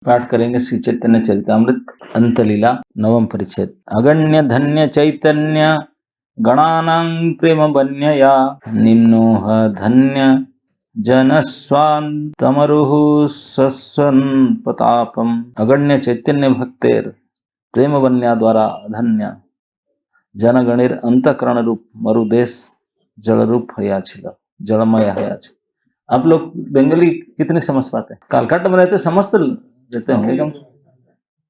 पाठ करेंगे श्री चैतन्य चरितामृत अंतलीला नवम परिच्छेद। अगण्य धन्य चैतन्य गणानां प्रेम बन्यया निम्नोह धन्य जनस्वान्तमरुः सस्वन् प्रतापम। अगण्य चैतन्य भक्तेर प्रेम बन्या द्वारा धन्य जनगणेर अंतकरण रूप मरुदेश जल रूप हयाचिल जलमय हयाचिल। आप लोग बंगाली कितने समझ पाते हैं? कालकाट में रहते समझते रहते होंगे कम।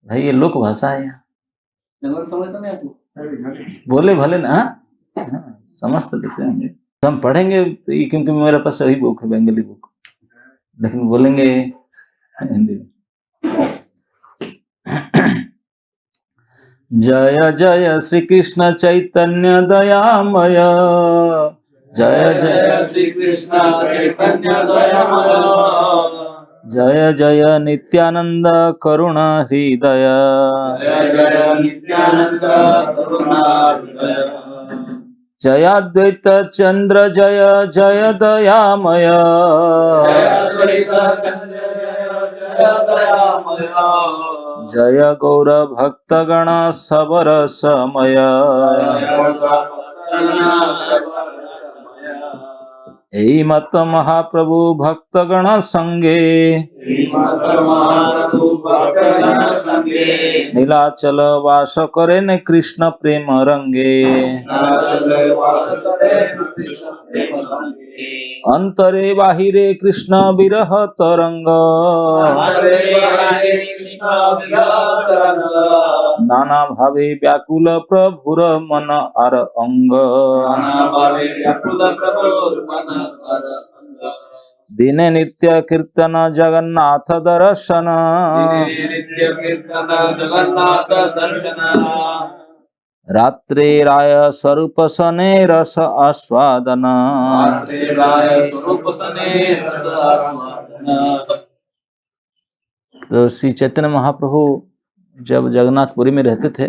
भाई ये लोक भाषा है यहाँ, समझते नहीं आपको? बोले भले ना, हाँ, समझ तो लेते होंगे। तो हम पढ़ेंगे क्योंकि मेरे पास वही बुक है बंगाली बुक, लेकिन बोलेंगे हिंदी में। जय जय श्री कृष्ण चैतन्य दयामय, जय जय श्री कृष्ण चैतन्य दयामय, जय जय नित्यानंद करुणा हृदय, जय जय नित्यानंद करुणा हृदय, जयाद्वैत चंद्र जय जय दयामय, जयाद्वैत चंद्र जय दयामय, जय गौर भक्तगण सबर समय, एई मत महाप्रभु भक्तगण संगे, नीलाचल वास करे न कृष्ण प्रेम रंगे, अंतरे बाहिरे कृष्ण विरह तरंग, नाना भावे व्याकुल प्रभुर मन आर अंग, दिने नित्य कीर्तन जगन्नाथ दर्शन, रात्रे राय स्वरूप सने रस आस्वादन, तो श्री चैतन्य महाप्रभु जब जगन्नाथपुरी में रहते थे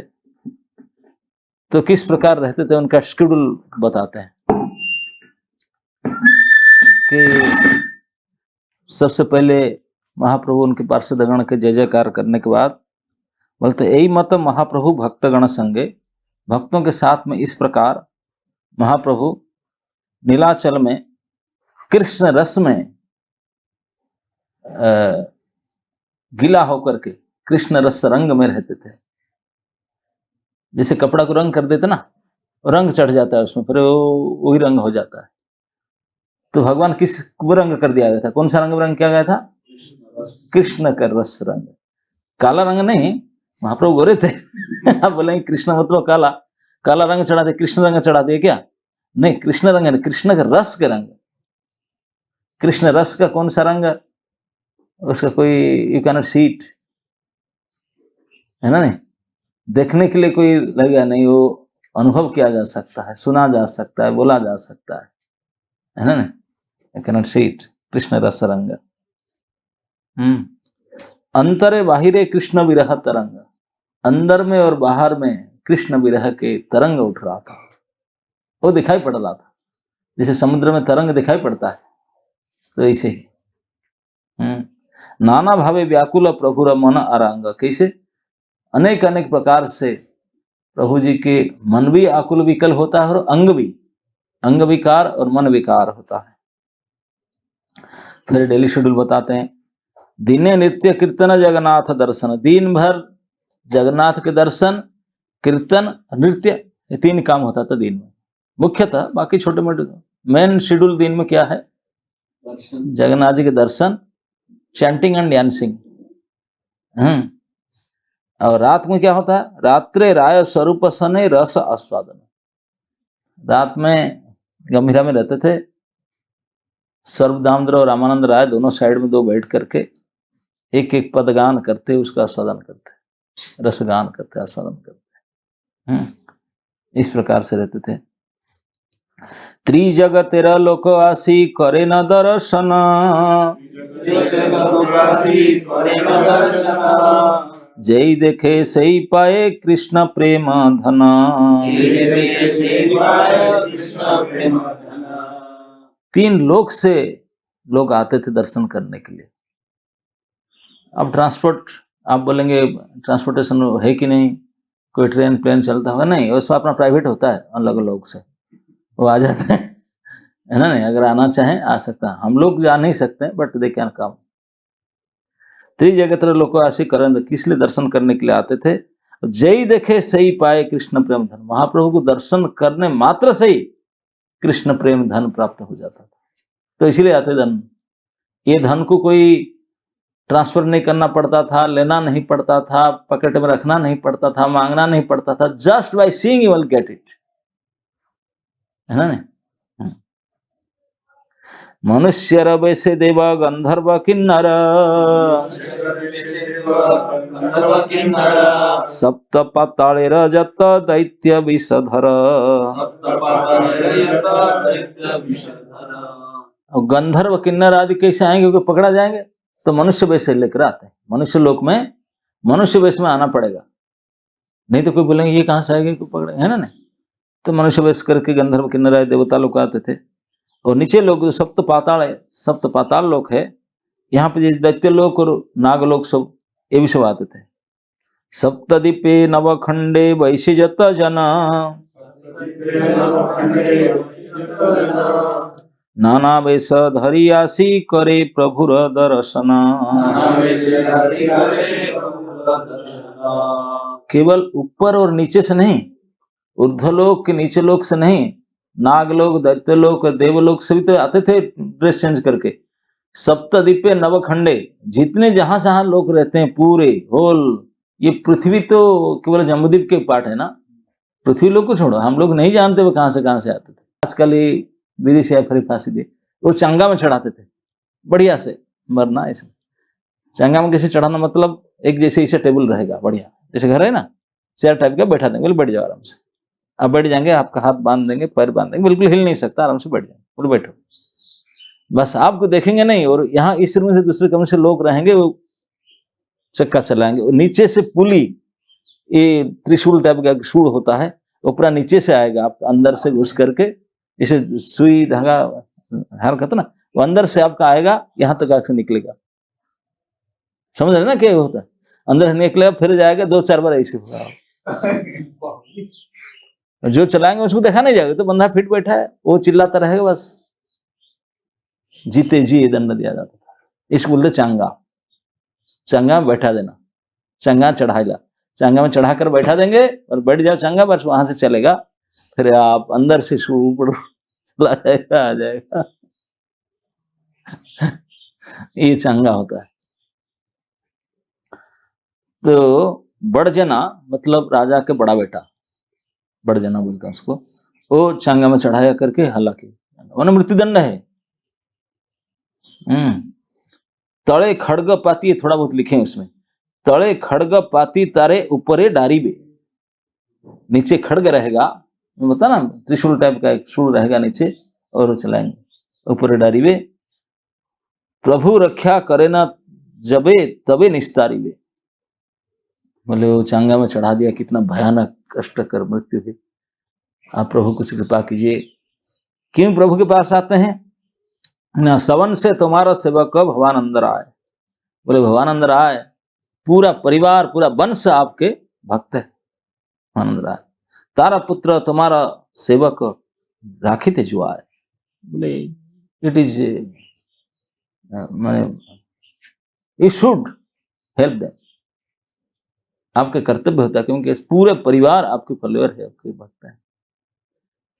तो किस प्रकार रहते थे उनका शेड्यूल बताते हैं कि सबसे पहले महाप्रभु उनके पार्षदगण के जय जयकार करने के बाद बोलते यही मत महाप्रभु भक्तगण संगे, भक्तों के साथ में इस प्रकार महाप्रभु नीलाचल में कृष्ण रस में गीला होकर के कृष्ण रस रंग में रहते थे। जैसे कपड़ा को रंग कर देते ना, रंग चढ़ जाता है उसमें, फिर वही रंग हो जाता है। तो भगवान किस रंग कर दिया गया था? कौन सा रंग किया गया था? कृष्ण का रस रंग, काला रंग नहीं। महाप्रभु गोरे थे आप बोलेंगे कृष्ण मतलब काला, काला रंग चढ़ा दे, कृष्ण रंग चढ़ा दिए क्या? नहीं, कृष्ण रंग है, कृष्ण का रस के रंग। कृष्ण रस का कौन सा रंग? उसका कोई you can not see it, है ना? नहीं, देखने के लिए कोई लगेगा नहीं, वो अनुभव किया जा सकता है, सुना जा सकता है, बोला जा सकता है ना? नहीं, you can not see it. Krishna रस रंग। अंतरे बाहिरे कृष्ण विरह तरंग, अंदर में और बाहर में कृष्ण विरह के तरंग उठ रहा था, वो दिखाई पड़ रहा था। जैसे समुद्र में तरंग दिखाई पड़ता है, तो ऐसे ही नाना भावे व्याकुल प्रभुर मन आरंग। कैसे? अनेक अनेक प्रकार से प्रभु जी के मन भी आकुल विकल होता है और अंग भी, अंग विकार और मन विकार होता है। फिर डेली शेड्यूल बताते हैं, दिने नित्य कीर्तन जगन्नाथ दर्शन, दिन भर जगन्नाथ के दर्शन, कीर्तन, नृत्य, ये तीन काम होता था दिन में मुख्यतः। बाकी छोटे मोटे मेन शेड्यूल दिन में क्या है? जगन्नाथ जी के दर्शन, चैंटिंग एंड डांसिंग। और रात में क्या होता है? रात्रे राय स्वरूप सने रस आस्वादन, रात में गंभीरा में रहते थे, सर्वदामोदर और रामानंद राय दोनों साइड में दो बैठ करके एक एक पद गान करते, उसका आस्वादन करते, रसगान करते, आस्वादन करते। इस प्रकार से रहते थे। त्रिजग तेरा लोकवासी करे न दर्शन, जय देखे सही पाए कृष्ण प्रेम धन, तीन लोक से लोग आते थे दर्शन करने के लिए। अब ट्रांसपोर्ट, आप बोलेंगे ट्रांसपोर्टेशन है कि नहीं, कोई ट्रेन प्लेन चलता होगा, नहीं, उसका अपना प्राइवेट होता है, अलग लोग से वो आ जाते हैं, है ना, नहीं, अगर आना चाहें आ सकता है, हम लोग जा नहीं सकते, बट दे कैन कम। त्रिजगत लोग आशी करंद, किस लिए दर्शन करने के लिए आते थे, जय देखे सही पाए कृष्ण प्रेम धन, महाप्रभु को दर्शन करने मात्र से ही कृष्ण प्रेम धन प्राप्त हो जाता था, तो इसीलिए आते धन। ये धन को कोई ट्रांसफर नहीं करना पड़ता था, लेना नहीं पड़ता था, पॉकेट में रखना नहीं पड़ता था, मांगना नहीं पड़ता था, just by seeing you will get it, है ना नहीं। मनुष्य वैसे देव गंधर्व किन्नर, सप्त पाताले रजत दैत्य विषधर, गंधर्व किन्नर आदि कैसे आएंगे, क्योंकि पकड़ा जाएंगे, तो मनुष्य वेश लेकर आते हैं, मनुष्य लोक में मनुष्य वेश में आना पड़ेगा, नहीं तो कोई बोलेंगे ये कहां से आएगा, कोई पकड़े, है ना नहीं। तो मनुष्य वेश करके गंधर्व किन्नर आदि देवता लोग आते थे, और नीचे लोग जो सप्त पाताल है, सप्त पाताल लोक है, यहाँ पे दैत्य लोक और नाग लोक सब, ये भी सब आते थे। सप्तदीपे नवखंडे वैशिजत जना, नाना वेश धरी आसी करे प्रभुर दर्शन, केवल ऊपर और नीचे से नहीं, ऊर्ध्वलोक के नीचे लोक से नहीं, नागलोक, दैत्यलोक, देवलोक से भी तो आते थे ड्रेस चेंज करके। सप्तदीपे नवखंडे, जितने जहां जहां लोग रहते हैं पूरे होल, ये पृथ्वी तो केवल जम्बूद्वीप के पार्ट है ना, पृथ्वी लोग को छोड़ो, हम लोग नहीं जानते वो कहां से आते थे। आजकल ये विदेशी फरी फांसी दे, वो चंगा में चढ़ाते थे, बढ़िया से मरना ऐसे चंगा में कैसे चढ़ाना, मतलब एक जैसे इसे टेबल रहेगा बढ़िया, जैसे घर है ना, चेयर टाइप का, बैठा देंगे, बैठ जाओ आराम से, अब बैठ जाएंगे, आपका हाथ बांध देंगे, पैर बांध देंगे, बिल्कुल हिल नहीं सकता, आराम से बैठ जाएंगे, बोलो बैठो, बस आपको देखेंगे नहीं, और यहाँ इस रूम से दूसरे कमरे से लोग रहेंगे, वो चक्का चलाएंगे, नीचे से पुली, ये त्रिशूल टाइप का शूल होता है, वो पूरा नीचे से आएगा, आप अंदर से घुस करके, इसे सुई धागा हार कहते ना, वो अंदर से आपका आएगा, यहाँ तक आके निकलेगा, समझ रहे ना क्या होता है, अंदर निकलेगा फिर जाएगा, 2-4 बार ऐसे होगा, जो चलाएंगे उसको देखा नहीं जाएगा, तो बंदा फिट बैठा है, वो चिल्लाता रहेगा, बस जीते जी दंड दिया जाता था। इसको बोलते चांगा, चांगा में बैठा देना, चांगा चढ़ाएगा, चांगा में चढ़ाकर बैठा देंगे और बैठ जाओ चांगा, बस वहां से चलेगा, फिर आप अंदर से ऊपर चला जाएगा, आ जाएगा, ये चांगा होता है। तो बड़जना मतलब राजा के बड़ा बेटा, बड़जना बोलता है उसको, वो चांगा में चढ़ाया करके, हालांकि वो मृत्युदंड है। तले खड़ग पाती, थोड़ा बहुत लिखे उसमें, तले खड़ग पाती तारे ऊपरे डारी बे, नीचे खड़ग रहेगा, बता ना त्रिशूल टाइप का एक शूल रहेगा नीचे, और चलाएंगे ऊपर डारी बे, प्रभु रक्षा करे ना जबे तबे निस्तारी बे, बोले वो चांगा में चढ़ा दिया, कितना भयानक कष्टकर मृत्यु है, आप प्रभु कुछ कृपा कीजिए। क्यों प्रभु के पास आते हैं ना, सवन से तुम्हारा सेवक भवानंद आए, बोले भवानंद आए, पूरा परिवार पूरा वंश आपके भक्त है, भवानंद आए, तारा पुत्र तुम्हारा सेवक राखी थे जो आए, बोले इट इज माने यू शुड हेल्प देम, आपके कर्तव्य होता है, क्योंकि पूरे परिवार आपके फॉलोअर है, आपके भक्त है,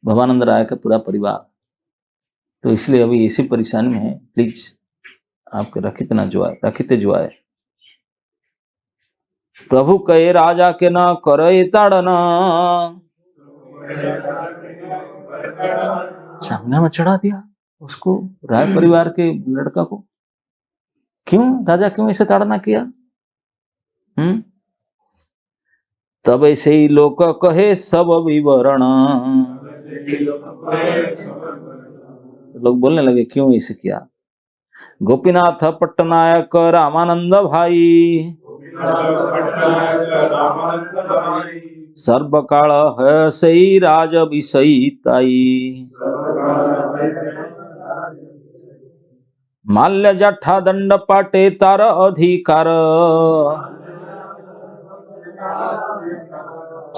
भवानंद राय का पूरा परिवार, तो इसलिए अभी इसी परेशानी में है, प्लीज आपके रखित ना जो आए, रखित जो आए, प्रभु कहे राजा के न करे ताड़ना, चांगना में चढ़ा दिया उसको, राय परिवार के लड़का को, क्यों राजा क्यों ऐसे ताड़ना किया? तब ऐसे ही लोक कहे सब विवरण, लोग बोलने लगे क्यों ऐसे किया। गोपीनाथ पट्टनायक रामानंद भाई, सर्वकाल है सही राज विषयी ताई, माल्य जठा दंड पाटे तार अधिकार,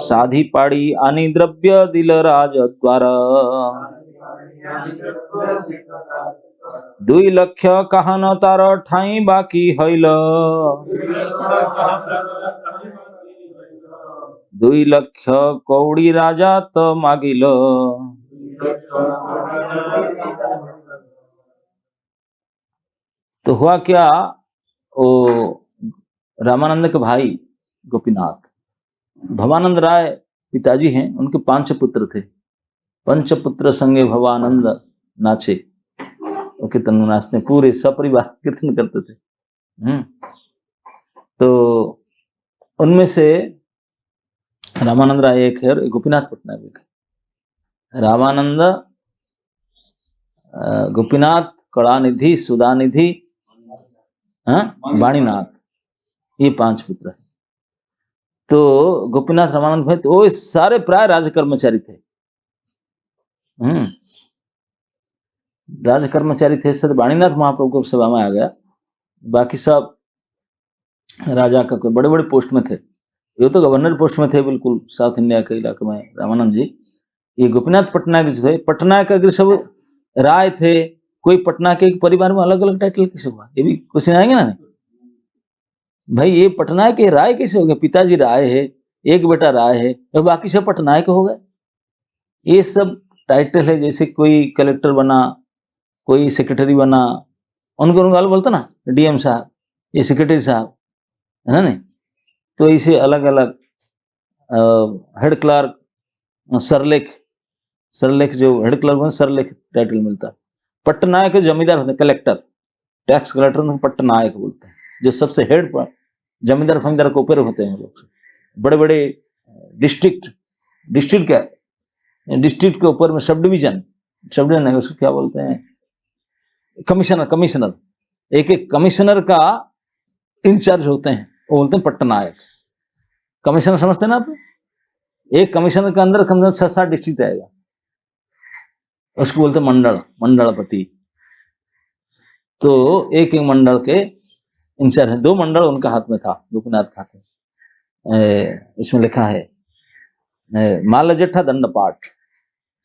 साधी पाड़ी आनी द्रव्य दिल राज द्वार, 2 लक्ष कहन तार ठाई बाकी हईल, 2 लक्ष कौड़ी राजा त मागिल। तो हुआ क्या, वो रामानंद के भाई गोपीनाथ, भवानंद राय पिताजी हैं, उनके 5 पुत्र थे। 5 पुत्र संगे भवानंद नाचे, वो कीर्तन नाचते, पूरे सपरिवार कीर्तन करते थे। तो उनमें से रामानंद राय एक है और गोपीनाथ पटनायक एक है। रामानंद, गोपीनाथ, कलानिधि, सुधानिधि, वाणीनाथ, ये 5 पुत्र है। तो गोपीनाथ, रामानंद भाई, तो वो सारे प्राय राज कर्मचारी थे। राज कर्मचारी थे। सर वाणीनाथ महाप्रभु को सभा में आ गया, बाकी सब राजा का कोई बड़े बड़े पोस्ट में थे। ये तो गवर्नर पोस्ट में थे बिल्कुल साउथ इंडिया के इलाके में रामानंद जी। ये गोपीनाथ पटनायक जो थे, पटनायक अगर सब राय थे, कोई पटना के परिवार में अलग अलग टाइटल कैसे हुआ, ये भी क्वेश्चन आएंगे ना। भाई ये पटनायक के राय कैसे हो गए, पिताजी राय है, एक बेटा राय है, और बाकी सब पटनायक हो गए। ये सब टाइटल है, जैसे कोई कलेक्टर बना, कोई सेक्रेटरी बना, उनको बोलता ना डीएम साहब, ये सेक्रेटरी साहब, है ना नहीं। तो इसे अलग अलग हेड क्लर्क, सरलेख, सरलेख जो हेड क्लर्क बने, सरलेख टाइटल मिलता है। पट्टनायक जमींदार होते हैं, कलेक्टर, टैक्स कलेक्टर पट्टनायक बोलते हैं, जो सबसे हेड पर जमींदार फमींदार के ऊपर होते हैं लोग। बड़े बड़े डिस्ट्रिक्ट के ऊपर में सब डिवीजन है, उसको क्या बोलते हैं, कमिश्नर, एक एक कमिश्नर का इंचार्ज होते हैं, वो बोलते हैं पट्टनायक। कमिश्नर समझते हैं ना आप, एक कमिश्नर के अंदर कम से कम 6-7 डिस्ट्रिक्ट आएगा, उसको बोलते हैं मंडलपति। तो एक एक मंडल के इंचार्ज है। 2 मंडल उनका हाथ में था, गोपीनाथ का हाथ। इसमें लिखा है मालजेठा दंडपाठ,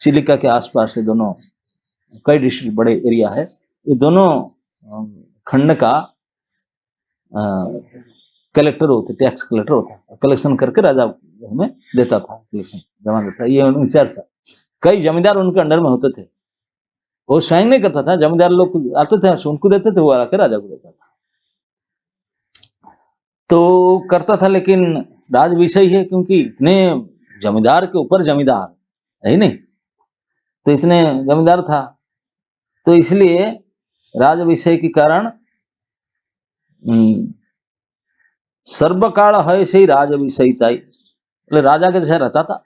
चिलिका के आसपास से दोनों कई डिस्ट्रिक्ट, बड़े एरिया है। ये दोनों खंड का कलेक्टर होते, टैक्स कलेक्टर होता, कलेक्शन करके राजा में देता था, कलेक्शन जमा देता, ये इंचार्ज था। कई जमींदार उनके अंडर में होते थे, वो स्वयं नहीं करता था, जमींदार लोग आते थे उनको देते थे, वो आके राजा को देता था। तो करता था, लेकिन राज विषय है, क्योंकि इतने जमींदार के ऊपर जमींदार है ही नहीं, तो इतने जमींदार था, तो इसलिए राज विषय के कारण सर्वकाल है से ही राज विषयताई, मतलब राजा के जैसा रहता था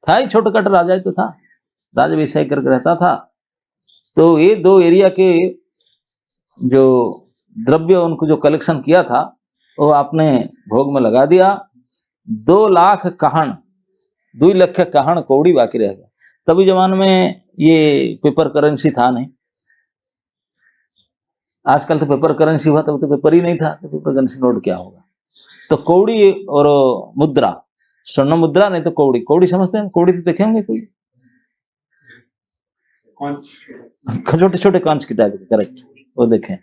ही, छोटकट राजा ही तो था, राज विषय करके रहता था। तो ये 2 एरिया के जो द्रव्य उनको जो कलेक्शन किया था, वो आपने भोग में लगा दिया। 2 लाख कहन, 2 लक्ष कहन कौड़ी बाकी रह गया। तभी जमाने में ये पेपर करेंसी था नहीं, आजकल तो पेपर करेंसी हुआ, तब तो पेपर ही नहीं था, तो पेपर करेंसी नोट क्या होगा। तो कौड़ी और मुद्रा, स्वर्ण मुद्रा नहीं तो कौड़ी। कौड़ी समझते हैं, कौड़ी तो देखे होंगे कोई, छोटे छोटे कांच की टाइप के, करेक्ट, वो देखें,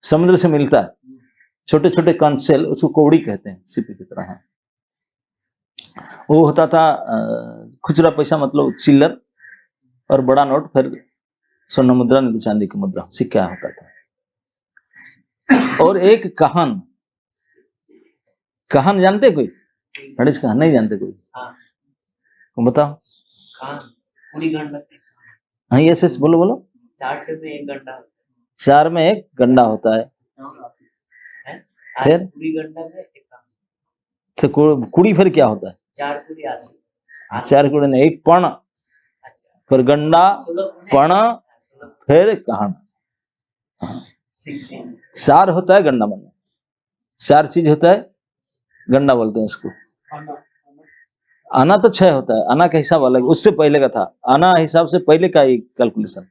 समुद्र से मिलता है, छोटे छोटे कांच से, उसको कौड़ी कहते हैं, सिक्के की तरह है। वो होता था खुचरा पैसा, मतलब चिल्लर, और बड़ा नोट फिर स्वर्ण मुद्रा नहीं तो चांदी की मुद्रा, सिक्का होता था। और एक कहन, कहन जानते कोई, गणेश कहन नहीं जानते कोई, बताओ। हाँ यस बोलो। 4 में एक गंडा होता है, फिर तो कुड़ी फिर क्या होता है, 4 कुड़ी नहीं, एक पण, फिर गंडा, पण, फिर कहन, 4 होता है गंडा बनना, 4 चीज होता है, गंडा बोलते हैं उसको। आना तो 6 होता है, आना का हिसाब अलग, उससे पहले का था, आना हिसाब से पहले का ही कैलकुलेशन।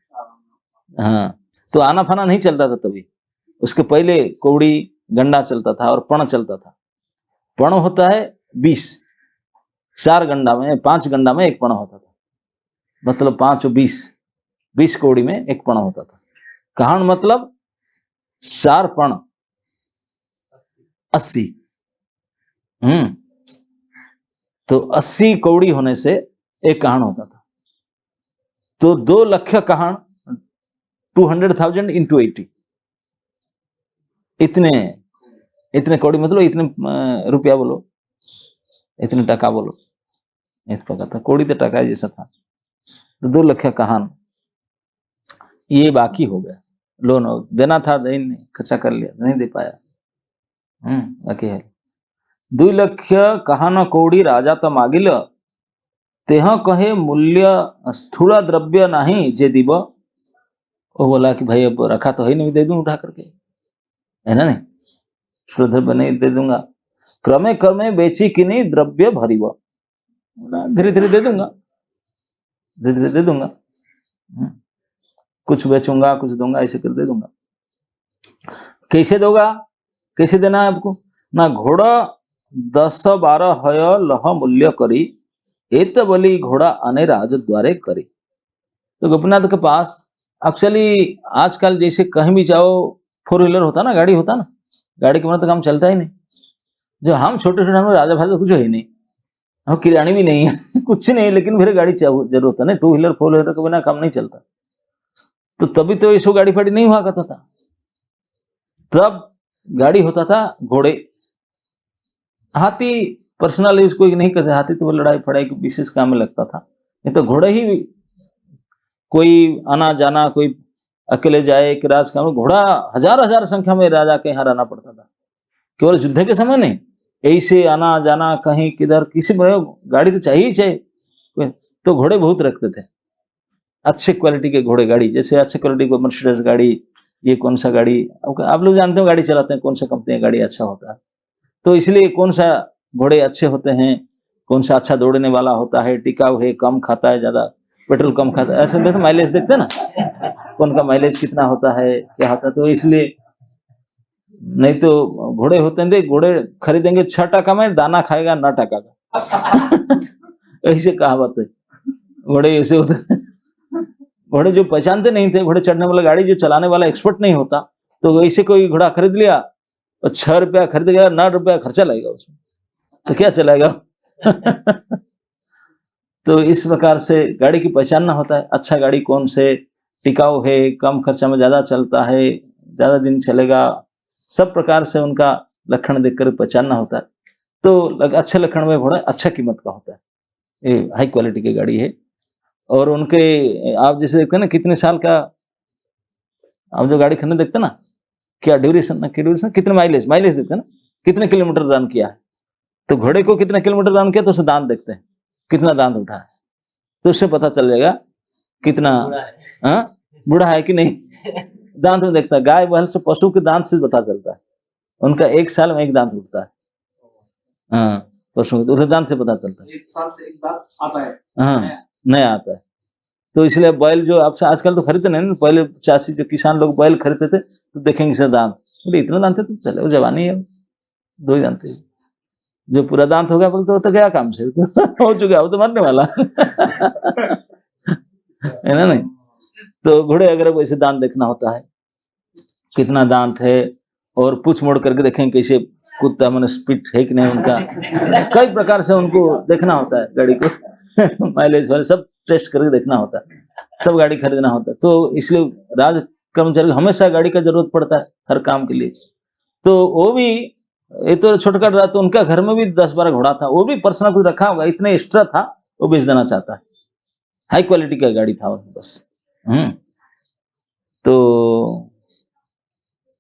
हाँ, तो आना फाना नहीं चलता था तभी, उसके पहले कौड़ी गंडा चलता था और पण चलता था। पण होता है 20, 4 गंडा में 5 गंडा में एक पण होता था, मतलब 5 और 20 कौड़ी में एक पण होता था। कहान मतलब 4 पण 80। तो 80 कौड़ी होने से एक कहान होता था। तो 2 लक्ष कहान 200,000 इंटू 80, इतने कौड़ी मतलब इतने रुपया बोलो, इतने टका बोलो, इस प्रकार था। कौड़ी तो टका जैसा था। तो 2 लक्ष कहान ये बाकी हो गया, लोन देना था, नहीं खर्चा कर लिया, नहीं दे पाया। बाकी है 2 लक्ष कहान कौड़ी राजा तो मागिल, तेह कहे मूल्य स्थूल द्रव्य नहीं जे दिव। वो बोला कि भाई अब रखा तो है नहीं, दे दूं उठा करके, है ना, नहीं स्थूल द्रव्य नहीं दे दूंगा। क्रमे क्रमे बेची कि नहीं द्रव्य भरीव, धीरे धीरे दे दूंगा, धीरे धीरे दे दूंगा, कुछ बेचूंगा कुछ दूंगा, ऐसे कर दे दूंगा। कैसे दोगा, कैसे देना है आपको ना, घोड़ा 10-12 हय लह मूल्य करी, एत बोली घोड़ा अने राज द्वारे करी। तो गोपीनाथ के पास एक्चुअली आजकल जैसे कहीं भी जाओ 4 व्हीलर होता ना, गाड़ी होता ना, गाड़ी के बिना तो काम चलता ही नहीं। जो हम छोटे छोटे हम राजा भाजा कुछ है नहीं, हम किरानी भी नहीं है कुछ नहीं, लेकिन फिर गाड़ी जरूरत है ना, 2 व्हीलर 4 व्हीलर के बिना काम नहीं चलता। तो तभी तो ये गाड़ी फाड़ी नहीं हुआ करता था, तब गाड़ी होता था घोड़े, हाथी पर्सनल यूज कोई नहीं करते, हाथी तो वो लड़ाई फड़ाई के विशेष काम में लगता था, नहीं तो घोड़े ही कोई आना जाना, कोई अकेले जाए कि राज काम, घोड़ा हजार संख्या में राजा के यहाँ रहना पड़ता था, केवल युद्ध के समय नहीं, ऐसे आना जाना कहीं किधर किसी में गाड़ी तो चाहिए ही चाहिए। तो घोड़े बहुत रखते थे, अच्छे क्वालिटी के घोड़े, गाड़ी जैसे अच्छे क्वालिटी की मर्सिडीज गाड़ी, ये कौन सा गाड़ी, आप लोग जानते हो गाड़ी चलाते हैं कौन सा कंपनी का गाड़ी अच्छा होता है, तो इसलिए कौन सा घोड़े अच्छे होते हैं, कौन सा अच्छा दौड़ने वाला होता है, टिकाऊ है, कम खाता है, ज्यादा पेट्रोल कम खाता है, ऐसे देखते माइलेज देखते ना, कौन का माइलेज कितना होता है क्या होता है। तो इसलिए नहीं तो घोड़े होते हैं, घोड़े खरीदेंगे 6 टका में, दाना खाएगा 9 टका का ऐसे कहावत है, घोड़े ऐसे होते हैं। घोड़े जो पहचानते नहीं थे, घोड़े चढ़ने वाला गाड़ी जो चलाने वाला एक्सपर्ट नहीं होता, तो ऐसे कोई घोड़ा खरीद लिया और 6 रुपया खरीद गया, 9 रुपया खर्चा लगेगा उसमें, तो क्या चलाएगा तो इस प्रकार से गाड़ी की पहचानना होता है, अच्छा गाड़ी कौन से, टिकाऊ है, कम खर्चा में ज्यादा चलता है, ज्यादा दिन चलेगा, सब प्रकार से उनका लक्षण देखकर पहचानना होता है। तो अच्छे लक्षण में घोड़ा अच्छा कीमत का होता है, ये हाई क्वालिटी की गाड़ी है। और उनके आप जैसे देखते हैं ना, कितने साल का आप जो गाड़ी खरीदने देखते हैं ना, क्या ड्यूरेशन कितने माइलेज देखते हैं ना, कितने किलोमीटर रन किया है, तो घोड़े को कितने किलोमीटर रन किया तो उसे दांत देखते हैं, कितना दांत उठा है, तो उससे पता चल जाएगा कितना बूढ़ा है कि नहीं दांत में देखता है। गाय बैल से पशु के दांत से पता चलता है, उनका 1 साल में 1 दांत उठता है, हाँ पशु उसे दांत से पता चलता है, 1 साल से 1 दांत आता है, हाँ नया आता है। तो इसलिए बैल जो आपसे आजकल तो खरीदते नहीं, पहले चासी जो किसान लोग बैल खरीदते थे तो देखेंगे सर दांत, बोले इतना दांत है, तो चले वो जवानी है, 2 ही दांत है, जो पूरा दांत हो गया बोलते वो तो गया काम से हो चुका, वो तो मरने वाला है ना, नहीं। तो घोड़े अगर वैसे दांत देखना होता है कितना दांत है, और पूछ मोड़ करके देखें कैसे कुत्ता मैंने स्पीड है कि नहीं उनका, कई प्रकार से उनको देखना होता है गाड़ी को माइलेज वाले सब टेस्ट करके देखना होता है, तब गाड़ी खरीदना होता है। तो इसलिए राज कर्मचारी को हमेशा गाड़ी का जरूरत पड़ता है हर काम के लिए। तो वो भी ये तो छोटकट रहा, तो उनका घर में भी 10-12 घोड़ा था, वो भी पर्सनल कुछ रखा होगा, इतना एक्स्ट्रा था, वो बेच देना चाहता है, हाई क्वालिटी का गाड़ी था बस। तो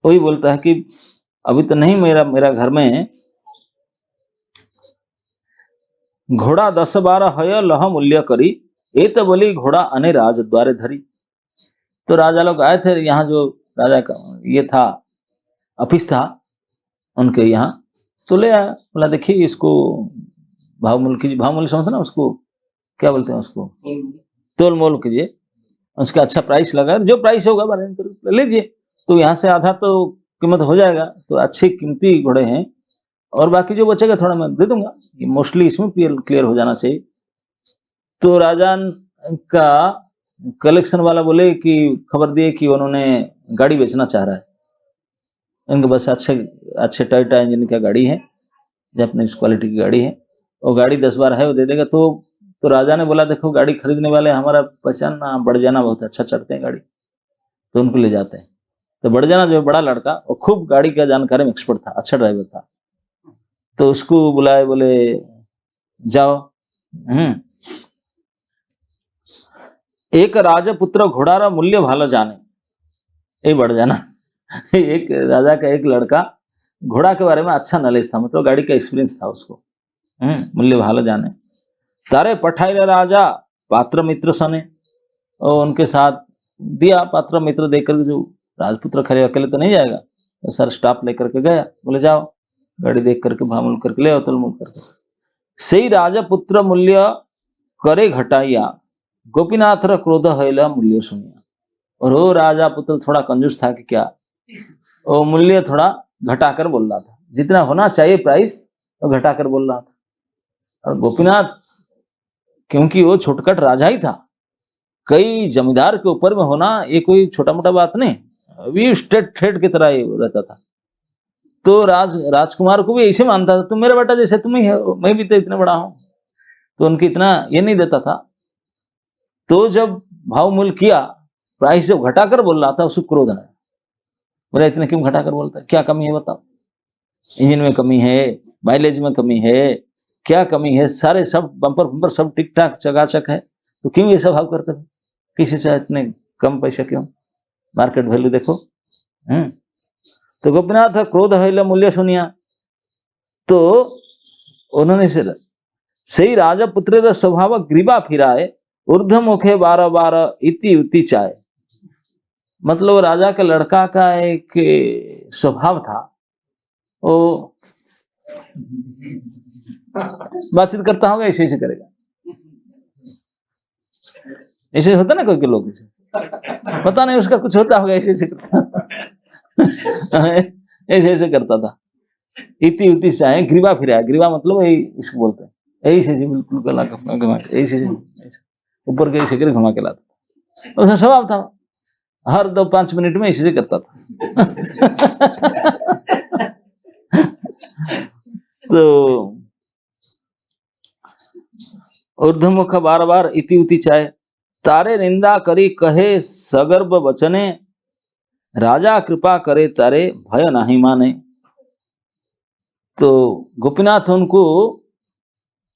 वही बोलता है कि अभी तो नहीं, मेरा घर में घोड़ा 10-12 हय लह मूल्य करी, ये तो बोली घोड़ा अने राज द्वारे धरी। तो राजा लोग आए थे यहाँ, जो राजा का ये था ऑफिस था उनके यहाँ, तो ले आया, बोला देखिए इसको भाव मूल्य कीजिए, भाव मूल्य समझते ना उसको क्या बोलते हैं, उसको तोल मोल कीजिए, उसका अच्छा प्राइस लगा, जो प्राइस होगा बार्गेन करके ले लीजिए, तो यहाँ से आधा तो कीमत हो जाएगा। तो अच्छे कीमती घोड़े हैं, और बाकी जो बचेगा थोड़ा मैं दे दूंगा, मोस्टली इसमें क्लियर हो जाना चाहिए। तो राजा का कलेक्शन वाला बोले कि खबर दिए कि उन्होंने गाड़ी बेचना चाह रहा है, इनके बस अच्छे टोयोटा इंजन का गाड़ी है, जापानीज क्वालिटी की गाड़ी है, वो गाड़ी 10-12 है, वो दे देगा। तो राजा ने बोला देखो गाड़ी खरीदने वाले हमारा पहचान ना बढ़ जाना बहुत अच्छा चढ़ते हैं गाड़ी, तो उनको ले जाते हैं। तो बढ़ जाना जो बड़ा लड़का, वो खूब गाड़ी का जानकारी में एक्सपर्ट था, अच्छा ड्राइवर था, तो उसको बुलाए, बोले जाओ। एक राजपुत्र घोड़ारा मूल्य भालो जाने, ये बढ़ जाना। एक राजा का एक लड़का घोड़ा के बारे में अच्छा नॉलेज था, मतलब गाड़ी का एक्सपीरियंस था उसको। मूल्य भालो जाने, तारे पठाइले राजा पात्र मित्र सने, और उनके साथ दिया पात्र मित्र देकर, जो राजपुत्र खड़े अकेले तो नहीं जाएगा, तो सर स्टाफ लेकर के गया, बोले जाओ गाड़ी देख करके भामूल करके ले आओ, तलमूल करके। सही राजपुत्र मूल्य करे घटाइया, गोपीनाथ रा क्रोध हैला मूल्य सुनिया। और वो राजा पुत्र थोड़ा कंजूस था कि क्या, वो मूल्य थोड़ा घटाकर बोल रहा था, जितना होना चाहिए प्राइस वो घटाकर बोल रहा था। और गोपीनाथ क्योंकि वो छोटकट राजा ही था, कई जमींदार के ऊपर में होना ये कोई छोटा मोटा बात नहीं, अभी स्टेट हेड की तरह रहता था। तो राजकुमार को भी ऐसे मानता था, तुम मेरा बेटा जैसे तुम ही है, मैं भी तो इतना बड़ा हूं, तो उनकी इतना ये नहीं देता था। तो जब भाव मूल्य किया, प्राइस जब घटाकर बोल रहा था, उसको क्रोध आया, बोला इतने क्यों घटाकर बोलता है, क्या कमी है बताओ, इंजन में कमी है, माइलेज में कमी है, क्या कमी है, सारे सब बम्पर बम्पर सब ठीक ठाक चकाचक है, तो क्यों ये सब भाव करते हो, किसी से इतने कम पैसे क्यों, मार्केट वैल्यू देखो। तो गोपीनाथ क्रोध है मूल्य सुनिया, तो उन्होंने सही राजपुत्र स्वभाव ग्रीवा फिराए, ऊर्ध्व मुखे 12 इति उति चाय। मतलब राजा के लड़का का एक स्वभाव था, वो बातचीत करता होगा ऐसे ऐसे करेगा, ऐसे होता ना कोई के लोग, ऐसे पता नहीं उसका कुछ होता होगा, ऐसे ऐसे करता ऐसे ऐसे करता था। इति उति चाहे ग्रीवा फिरा, ग्रीवा मतलब यही इसको बोलते हैं, ऐसे बिल्कुल गला घुमा के ऐसे ऊपर के ऐसे घुमा के लाता, उसका स्वभाव था, हर 2-5 मिनट में ऐसे करता था। तो ऊर्ध्वमुख 12 इति उति चाहे, तारे निंदा करी कहे सगर्भ वचने, राजा कृपा करे तारे भय नहीं माने। तो गोपीनाथ उनको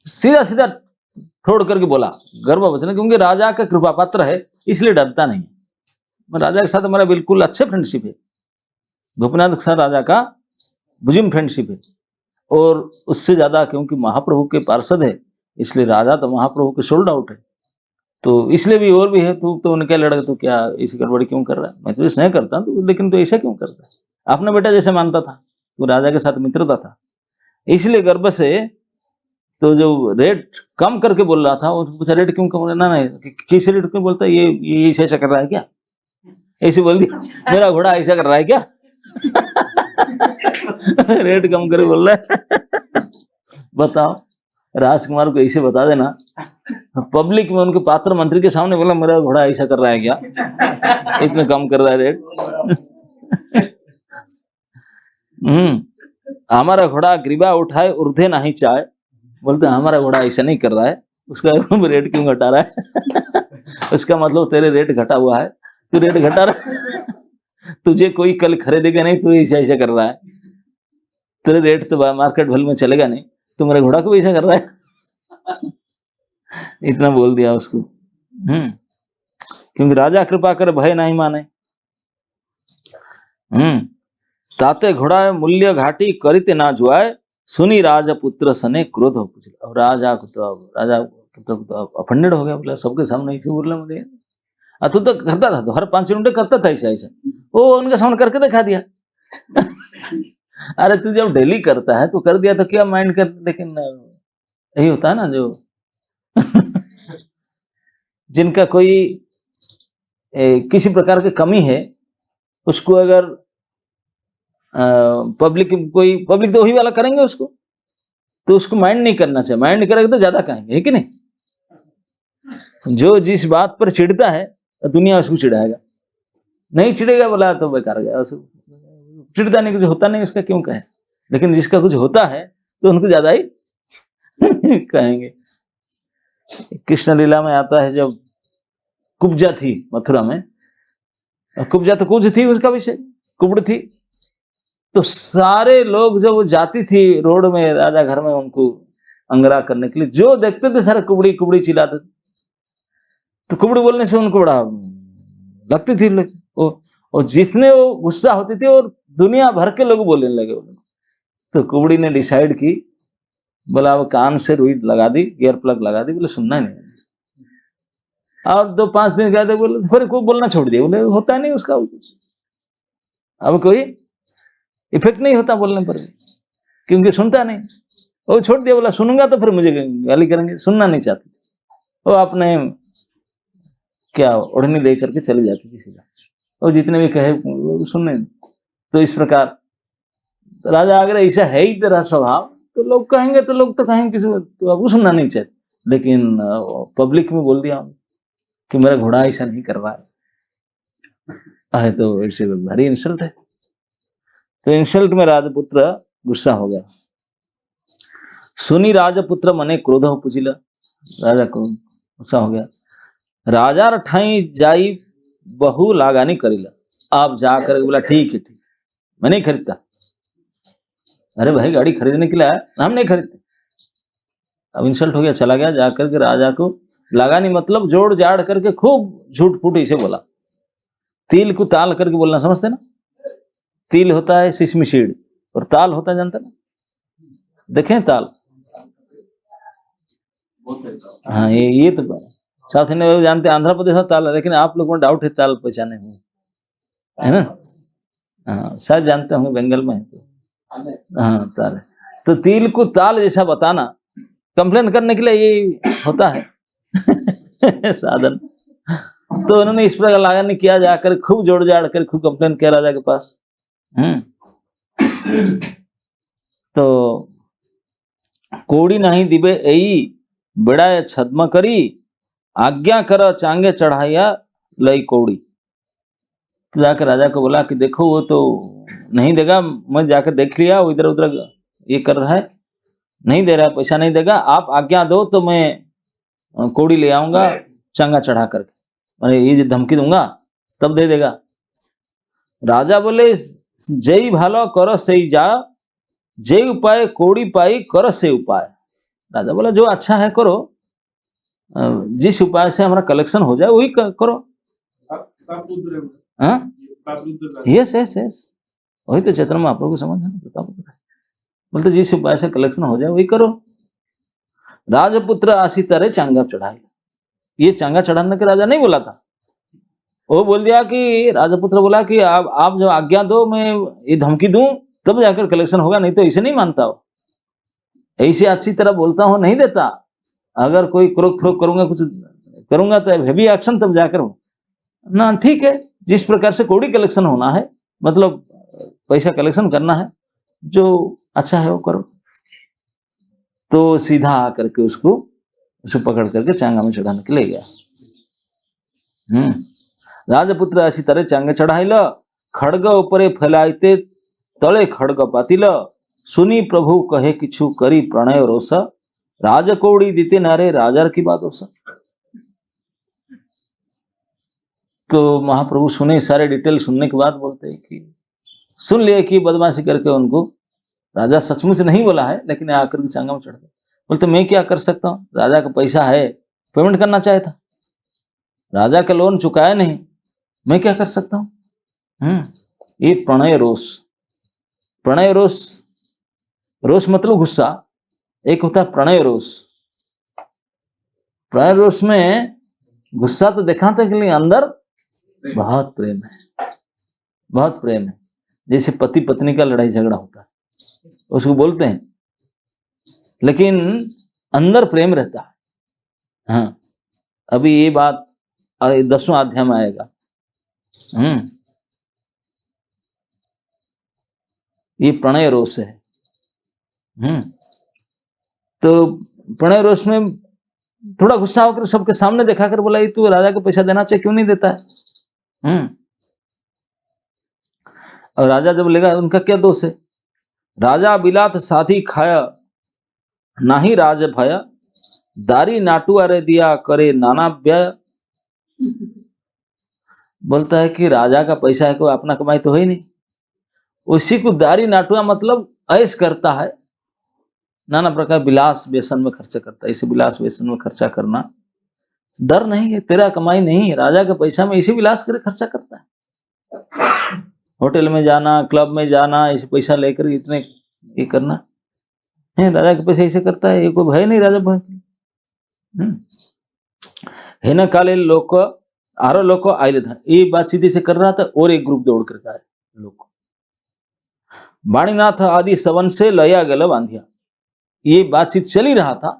सीधा सीधा छोड़ करके बोला गर्भ वचन, क्योंकि राजा का कृपा पात्र है इसलिए डरता नहीं। राजा के साथ हमारा बिल्कुल अच्छे फ्रेंडशिप है, गोपीनाथ के साथ राजा का बुजिम फ्रेंडशिप है, और उससे ज्यादा क्योंकि महाप्रभु के पार्षद है, इसलिए राजा तो महाप्रभु के सोल्ड आउट है, तो इसलिए भी और भी है। तो उनके लड़का तो क्या ऐसी गड़बड़ी क्यों कर रहा है, मैं तो इस नहीं करता, तो लेकिन तो ऐसा क्यों करता है, अपना बेटा जैसे मानता था, तो राजा के साथ मित्रता था, इसलिए गर्व से तो जो रेट कम करके बोल रहा था, वो पूछा रेट क्यों कम, ना नहीं किस रेट क्यों बोलता है, ये ऐसा कर रहा है क्या, ऐसे बोल दिया मेरा घोड़ा ऐसा कर रहा है क्या। रेट कम करके बोल रहा है। बताओ, राजकुमार को ऐसे बता देना, पब्लिक में उनके पात्र मंत्री के सामने बोला मेरा घोड़ा ऐसा कर रहा है क्या, इतना कम कर रहा है रेट। हमारा घोड़ा ग्रीवा उठाए ऊर्ध्वे नहीं चाहे, बोलते हमारा घोड़ा ऐसा नहीं कर रहा है, उसका रेट क्यों घटा रहा है। उसका मतलब तेरे रेट घटा हुआ है, तू रेट घटा रहा है, तुझे कोई कल खरीदेगा नहीं, तू ऐसा ऐसा कर रहा है, तेरे रेट तो मार्केट वैल्यू में चलेगा नहीं, तू मेरे घोड़ा को ऐसा कर रहा है। इतना बोल दिया उसको। क्योंकि राजा कृपा कर भय नहीं माने। ताते घोड़ा मूल्य घाटी करिते ना जुआए, सुनी राजपुत्र सने क्रोध हो कुछ। अब राजा पुत्र तो अफंडेड हो गया, बोला सबके सामने ऐसे बोल रहा मुझे, तू तो करता था, तो हर 5 मिनट करता था ऐसा ऐसा, वो उनके सामने करके दिखा दिया। अरे तू जब डेली करता है तो कर दिया तो क्या माइंड कर, लेकिन यही होता है ना जो जिनका कोई किसी प्रकार की कमी है, उसको अगर पब्लिक तो वही वाला करेंगे उसको, तो उसको माइंड नहीं करना चाहिए। माइंड करेगा तो ज्यादा कहेंगे, है कि नहीं। जो जिस बात पर चिढ़ता है दुनिया उसको चिढ़ाएगा, नहीं चिढ़ेगा बोला तो बेकार गया। उसको चिढ़ता नहीं, कुछ होता नहीं उसका, क्यों कहे। लेकिन जिसका कुछ होता है तो उनको ज्यादा ही कहेंगे। कृष्ण लीला में आता है, जब कुब्जा थी मथुरा में, कुब्जा तो कुछ थी उसका विषय, कुबड़ थी, तो सारे लोग जब वो जाती थी रोड में राजा घर में उनको अंगरा करने के लिए, जो देखते थे सारे कुबड़ी कुबड़ी चिल्लाते थे। तो कुबड़ी बोलने से उनको बड़ा लगती थी और जिसने वो गुस्सा होती थी और दुनिया भर के लोग बोलने लगे। तो कुबड़ी ने डिसाइड की, बोला वो कान से रुई लगा दी, ईयर प्लग लगा दी, बोले सुनना नहीं। और 2-5 दिन गए बोले फिर कोई बोलना छोड़ दिया, बोले होता नहीं उसका कुछ, अब कोई इफेक्ट नहीं होता बोलने पर, क्योंकि सुनता नहीं। वो छोड़ दिया, बोला सुनूंगा तो फिर मुझे गाली करेंगे, सुनना नहीं चाहते। वो आपने क्या ओढ़नी दे करके चली जाती किसी का, और जितने भी कहे सुनने। तो इस प्रकार राजा अगर ऐसा है ही तेरा स्वभाव, तो लोग कहेंगे, तो लोग तो कहेंगे किसी तो आपको सुनना नहीं चाहिए। लेकिन पब्लिक में बोल दिया कि मेरा घोड़ा ऐसा नहीं कर रहा है, तो ऐसे भारी इंसल्ट है। तो इंसल्ट में राजपुत्र गुस्सा हो गया। सुनी राजपुत्र मने क्रोध हो पुजिला, राजा को गुस्सा हो गया। राजा रठाई जाई बहु लागानी करीला, आप जाकर बोला ठीक है, ठीक, मैं नहीं खरीदता। अरे भाई गाड़ी खरीदने के लिए आया, हम नहीं खरीदते। अब इंसल्ट हो गया, चला गया, जाकर के राजा को लगानी मतलब जोड़ जाड़ करके खूब झूठ फूट इसे बोला। तिल को ताल करके बोलना, समझते ना। तिल होता है सिसमिशीड और ताल होता है, जानते ना, देखें ताल। हाँ ये तो साउथ इंडिया में जानते हैं, आंध्र प्रदेश में ताल है, लेकिन आप लोगों को डाउट है ताल पहचाने हुए, है ना। हाँ शायद जानते होंगे, बंगाल में है तो। हाँ ताल है, तो तिल को ताल जैसा बताना, कंप्लेन करने के लिए ये होता है साधन। तो उन्होंने इस प्रकार लगानी किया, जाकर खूब जोड़ जाड़ कर खूब कंप्लेन किया राजा के पास। तो कोड़ी नहीं दिबे एई बड़ा छद्म करी, आज्ञा कर चांगे चढ़ाइया लई कौड़ी। तो जाकर राजा को बोला कि देखो वो तो नहीं देगा, मैं जाकर देख लिया, वो इधर उधर ये कर रहा है, नहीं दे रहा है, पैसा नहीं देगा, आप आज्ञा दो तो मैं कौड़ी ले आऊंगा चांगा चढ़ा करके, मैं ये धमकी दूंगा तब दे देगा। राजा बोले जय भालो करो सही जा, जय उपाय कौड़ी पाई करो से उपाय। राजा बोला जो अच्छा है करो, जिस उपाय से हमारा कलेक्शन हो जाए वही करो। यस यस यस, वही तो चैतन्य महाप्रभु को समझ है, बोलते जिस उपाय से कलेक्शन हो जाए वही करो। राजपुत्र आसी तरह चांगा चढ़ाए, ये चांगा चढ़ाने के राजा नहीं बोला था, वो बोल दिया कि राजपुत्र बोला कि आप जो आज्ञा दो मैं ये धमकी दूं तब जाकर कलेक्शन होगा, नहीं तो ऐसे नहीं मानता हो, ऐसे अच्छी तरह बोलता हूं नहीं देता, अगर कोई क्रोक फ्रोक करूंगा कुछ करूंगा तो हेवी एक्शन तब जाकर ना। ठीक है, जिस प्रकार से कौड़ी कलेक्शन होना है, मतलब पैसा कलेक्शन करना है, जो अच्छा है वो करो। तो सीधा आकर के उसको पकड़ करके चांगा में चढ़ाने के ले गया। राजपुत्र ऐसी तरह चांगे चढ़ाइल, खड़ग ऊपरे फैलाइते तले खड़ग पातिल, सुनी प्रभु कहे किछु करी प्रणय रोष, राजकौड़ी दीते नारे राजार की बात होसा। तो महाप्रभु सुने, सारे डिटेल सुनने के बाद बोलते हैं कि सुन लिया कि बदमाशी करके उनको राजा सचमुच नहीं बोला है, लेकिन आकर के चांगा में चढ़ गए। बोलते मैं क्या कर सकता हूँ, राजा का पैसा है, पेमेंट करना चाहे था, राजा का लोन चुकाया नहीं, मैं क्या कर सकता हूँ। ये प्रणय रोष, प्रणय रोष, रोष मतलब गुस्सा, एक होता है प्रणय रोष। प्रणय रोष में गुस्सा तो दिखाते के लिए अंदर बहुत प्रेम है, बहुत प्रेम है। जैसे पति पत्नी का लड़ाई झगड़ा होता है उसको बोलते हैं, लेकिन अंदर प्रेम रहता है। हाँ, अभी ये बात 10वां अध्याय में आएगा, ये प्रणय रोष है। तो प्रणय रोष में थोड़ा गुस्सा होकर सबके सामने देखा कर बोला, ये तू राजा को पैसा देना चाहिए, क्यों नहीं देता है? और राजा जब लेगा, उनका क्या दोष है? राजा बिलात साथी खाया नाही राज भय, दारी नाटू अरे दिया करे नाना व्यय। बोलता है कि राजा का पैसा है, कोई अपना कमाई तो है ही नहीं, उसी को दारी नाटुआ मतलब ऐश करता है, नाना प्रकार विलास व्यसन में खर्चा करता है। इसे विलास व्यसन में खर्चा करना डर नहीं है, तेरा कमाई नहीं है, राजा का पैसा में इसी विलास करे खर्चा करता है। होटल में जाना, क्लब में जाना, इसे पैसा लेकर इतने ये करना है, राजा के पैसे ऐसे करता है, ये कोई भय नहीं राजा भय। है न काले लोग आरो लोग आये था, ये बातचीत से कर रहा था और एक ग्रुप दौड़ कर आए लोग। वाणीनाथ आदि सवन से लया गल बांधिया, ये बातचीत चल ही रहा था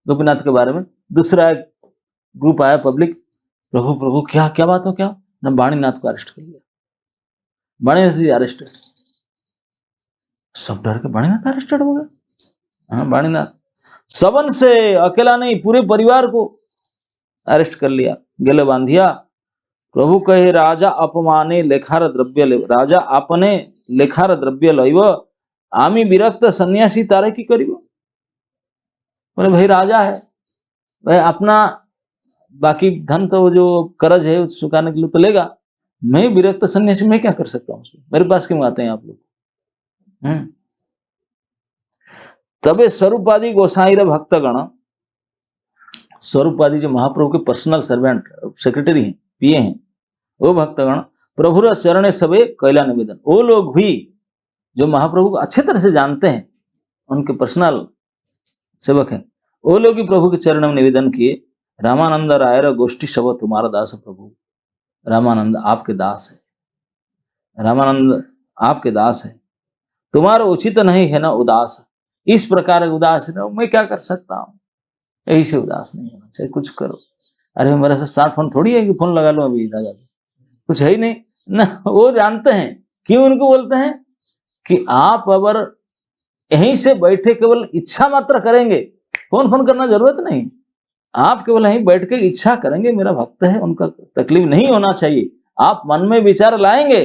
गोपीनाथ के बारे में। दूसरा एक ग्रुप आया पब्लिक, प्रभु प्रभु क्या क्या बात हो, क्या न वाणीनाथ को अरेस्ट कर लिया, वाणीनाथ जी अरेस्टेड। सब डर के वाणीनाथ अरेस्टेड हो गए। हाँ, वाणीनाथ सवन से अकेला नहीं, पूरे परिवार को अरेस्ट कर लिया। गले बांधिया, प्रभु कहे राजा अपमाने लेखार द्रव्य ले, राजा आपने लेखार द्रव्य लइब, आमी विरक्त सन्यासी तारे की करिब। बोले भाई राजा है, भाई अपना बाकी धन तो जो कर्ज है चुकाने के लिए तो लेगा, मैं विरक्त सन्यासी मैं क्या कर सकता हूँ, मेरे पास क्यों आते हैं आप लोग? तबे स्वरूपादि गोसाई रे भक्तगण, स्वरूपादि जो महाप्रभु के पर्सनल सर्वेंट सेक्रेटरी हैं, पीए हैं, वो भक्तगण प्रभुर चरणे सबे कैला निवेदन, वो लोग भी जो महाप्रभु को अच्छे तरह से जानते हैं, उनके पर्सनल सेवक हैं, वो लोग ही प्रभु के चरण में निवेदन किए, रामानंद रायर गोष्ठी सब तुम्हारा दास प्रभु। रामानंद आपके दास है, रामानंद आपके दास है, तुम्हारा उचित नहीं है ना उदास। इस प्रकार उदास है, मैं क्या कर सकता हूँ, यही से उदास नहीं होना चाहिए, कुछ करो। अरे मेरा स्मार्टफोन थोड़ी है कि फोन लगा लो अभी राजा, कुछ है ही नहीं ना। वो जानते हैं, क्यों उनको बोलते हैं कि आप अगर यहीं से बैठे केवल इच्छा मात्र करेंगे, फोन करना जरूरत नहीं, आप केवल यहीं बैठ के इच्छा करेंगे, मेरा भक्त है, उनका तकलीफ नहीं होना चाहिए, आप मन में विचार लाएंगे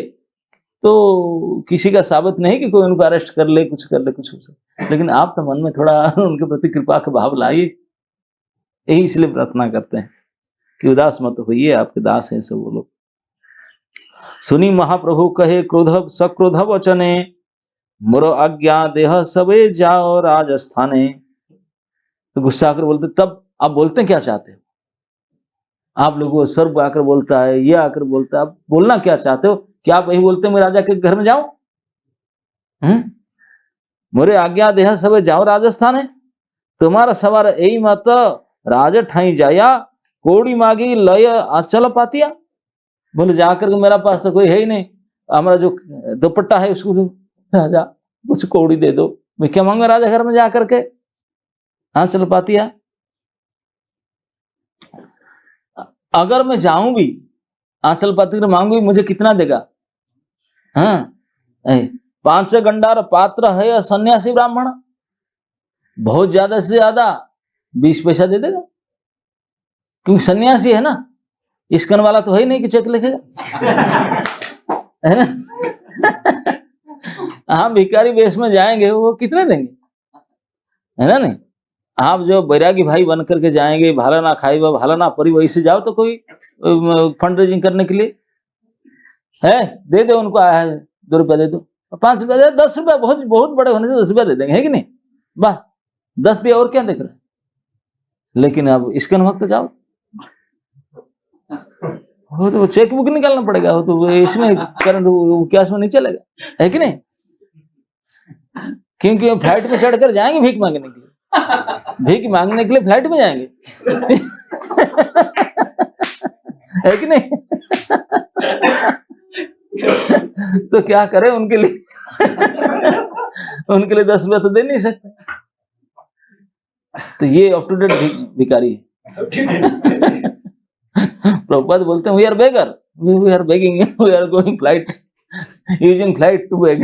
तो किसी का साबित नहीं कि कोई उनको अरेस्ट कर ले, कुछ कर ले, कुछ हो सकता, लेकिन आप तो मन में थोड़ा उनके प्रति कृपा का भाव लाइए। यही इसलिए प्रार्थना करते हैं कि उदास मत होइए, आपके दास हैं सब वो लोग। सुनी महाप्रभु कहे क्रोध सक्रोध वचने, मोरो आज्ञा देह सबे जाओ राजस्थाने। तो गुस्सा आकर बोलते, तब आप बोलते क्या चाहते हो? आप लोगों को सर्व आकर बोलता है, ये आकर बोलता है, आप बोलना क्या चाहते हो? क्या आप यही बोलते मैं राजा के घर में जाऊं? मोरे आज्ञा देह सबे जाओ राजस्थान है, तुम्हारा सवार यही मत राज ठाई जाया, कोड़ी मांगी लय आंचल पातिया। बोले जाकर के मेरा पास तो कोई है ही नहीं, हमारा जो दुपट्टा है उसको राजा कुछ कोड़ी दे दो, मैं क्या मांगा राजा घर में जाकर के आंचल पातिया। अगर मैं जाऊं भी आंचल पाती मांगू, मुझे कितना देगा? हाँ, 5 गंडार पात्र है सन्यासी ब्राह्मण, बहुत ज्यादा से ज्यादा 20 पैसा दे देगा, क्योंकि सन्यासी है ना, इसकन वाला तो है ही नहीं कि चेक लिखेगा, है ना। हाँ, भिखारी वेश में जाएंगे, वो कितने देंगे, है ना? नहीं, आप जो बैरागी भाई बन करके जाएंगे, भाला ना खाई व भाला ना परी, वही से जाओ तो कोई फंड रेजिंग करने के लिए है, दे दो उनको, आया है 2 रुपया दे दो, 5 रुपया दे, 10 रुपया, बहुत बहुत बड़े होने से 10 रुपया दे देंगे, है कि नहीं? वाह, 10 दिया और क्या देख रहे हैं। लेकिन अब इसके वक्त जाओ, वो तो चेक बुक निकालना पड़ेगा, वो तो इसमें करंट कैश में नहीं चलेगा, है कि नहीं? क्योंकि फ्लाइट में चढ़कर जाएंगे भीख मांगने के लिए, भीख मांगने के लिए फ्लाइट में जाएंगे, है कि नहीं? तो क्या करें उनके लिए, उनके लिए 10 रुपया तो दे नहीं सकते। तो ये अप टू डेट भिखारी है। प्रभुपाद बोलते हैं we are beggar, we are begging, we are going flight, using flight to beg.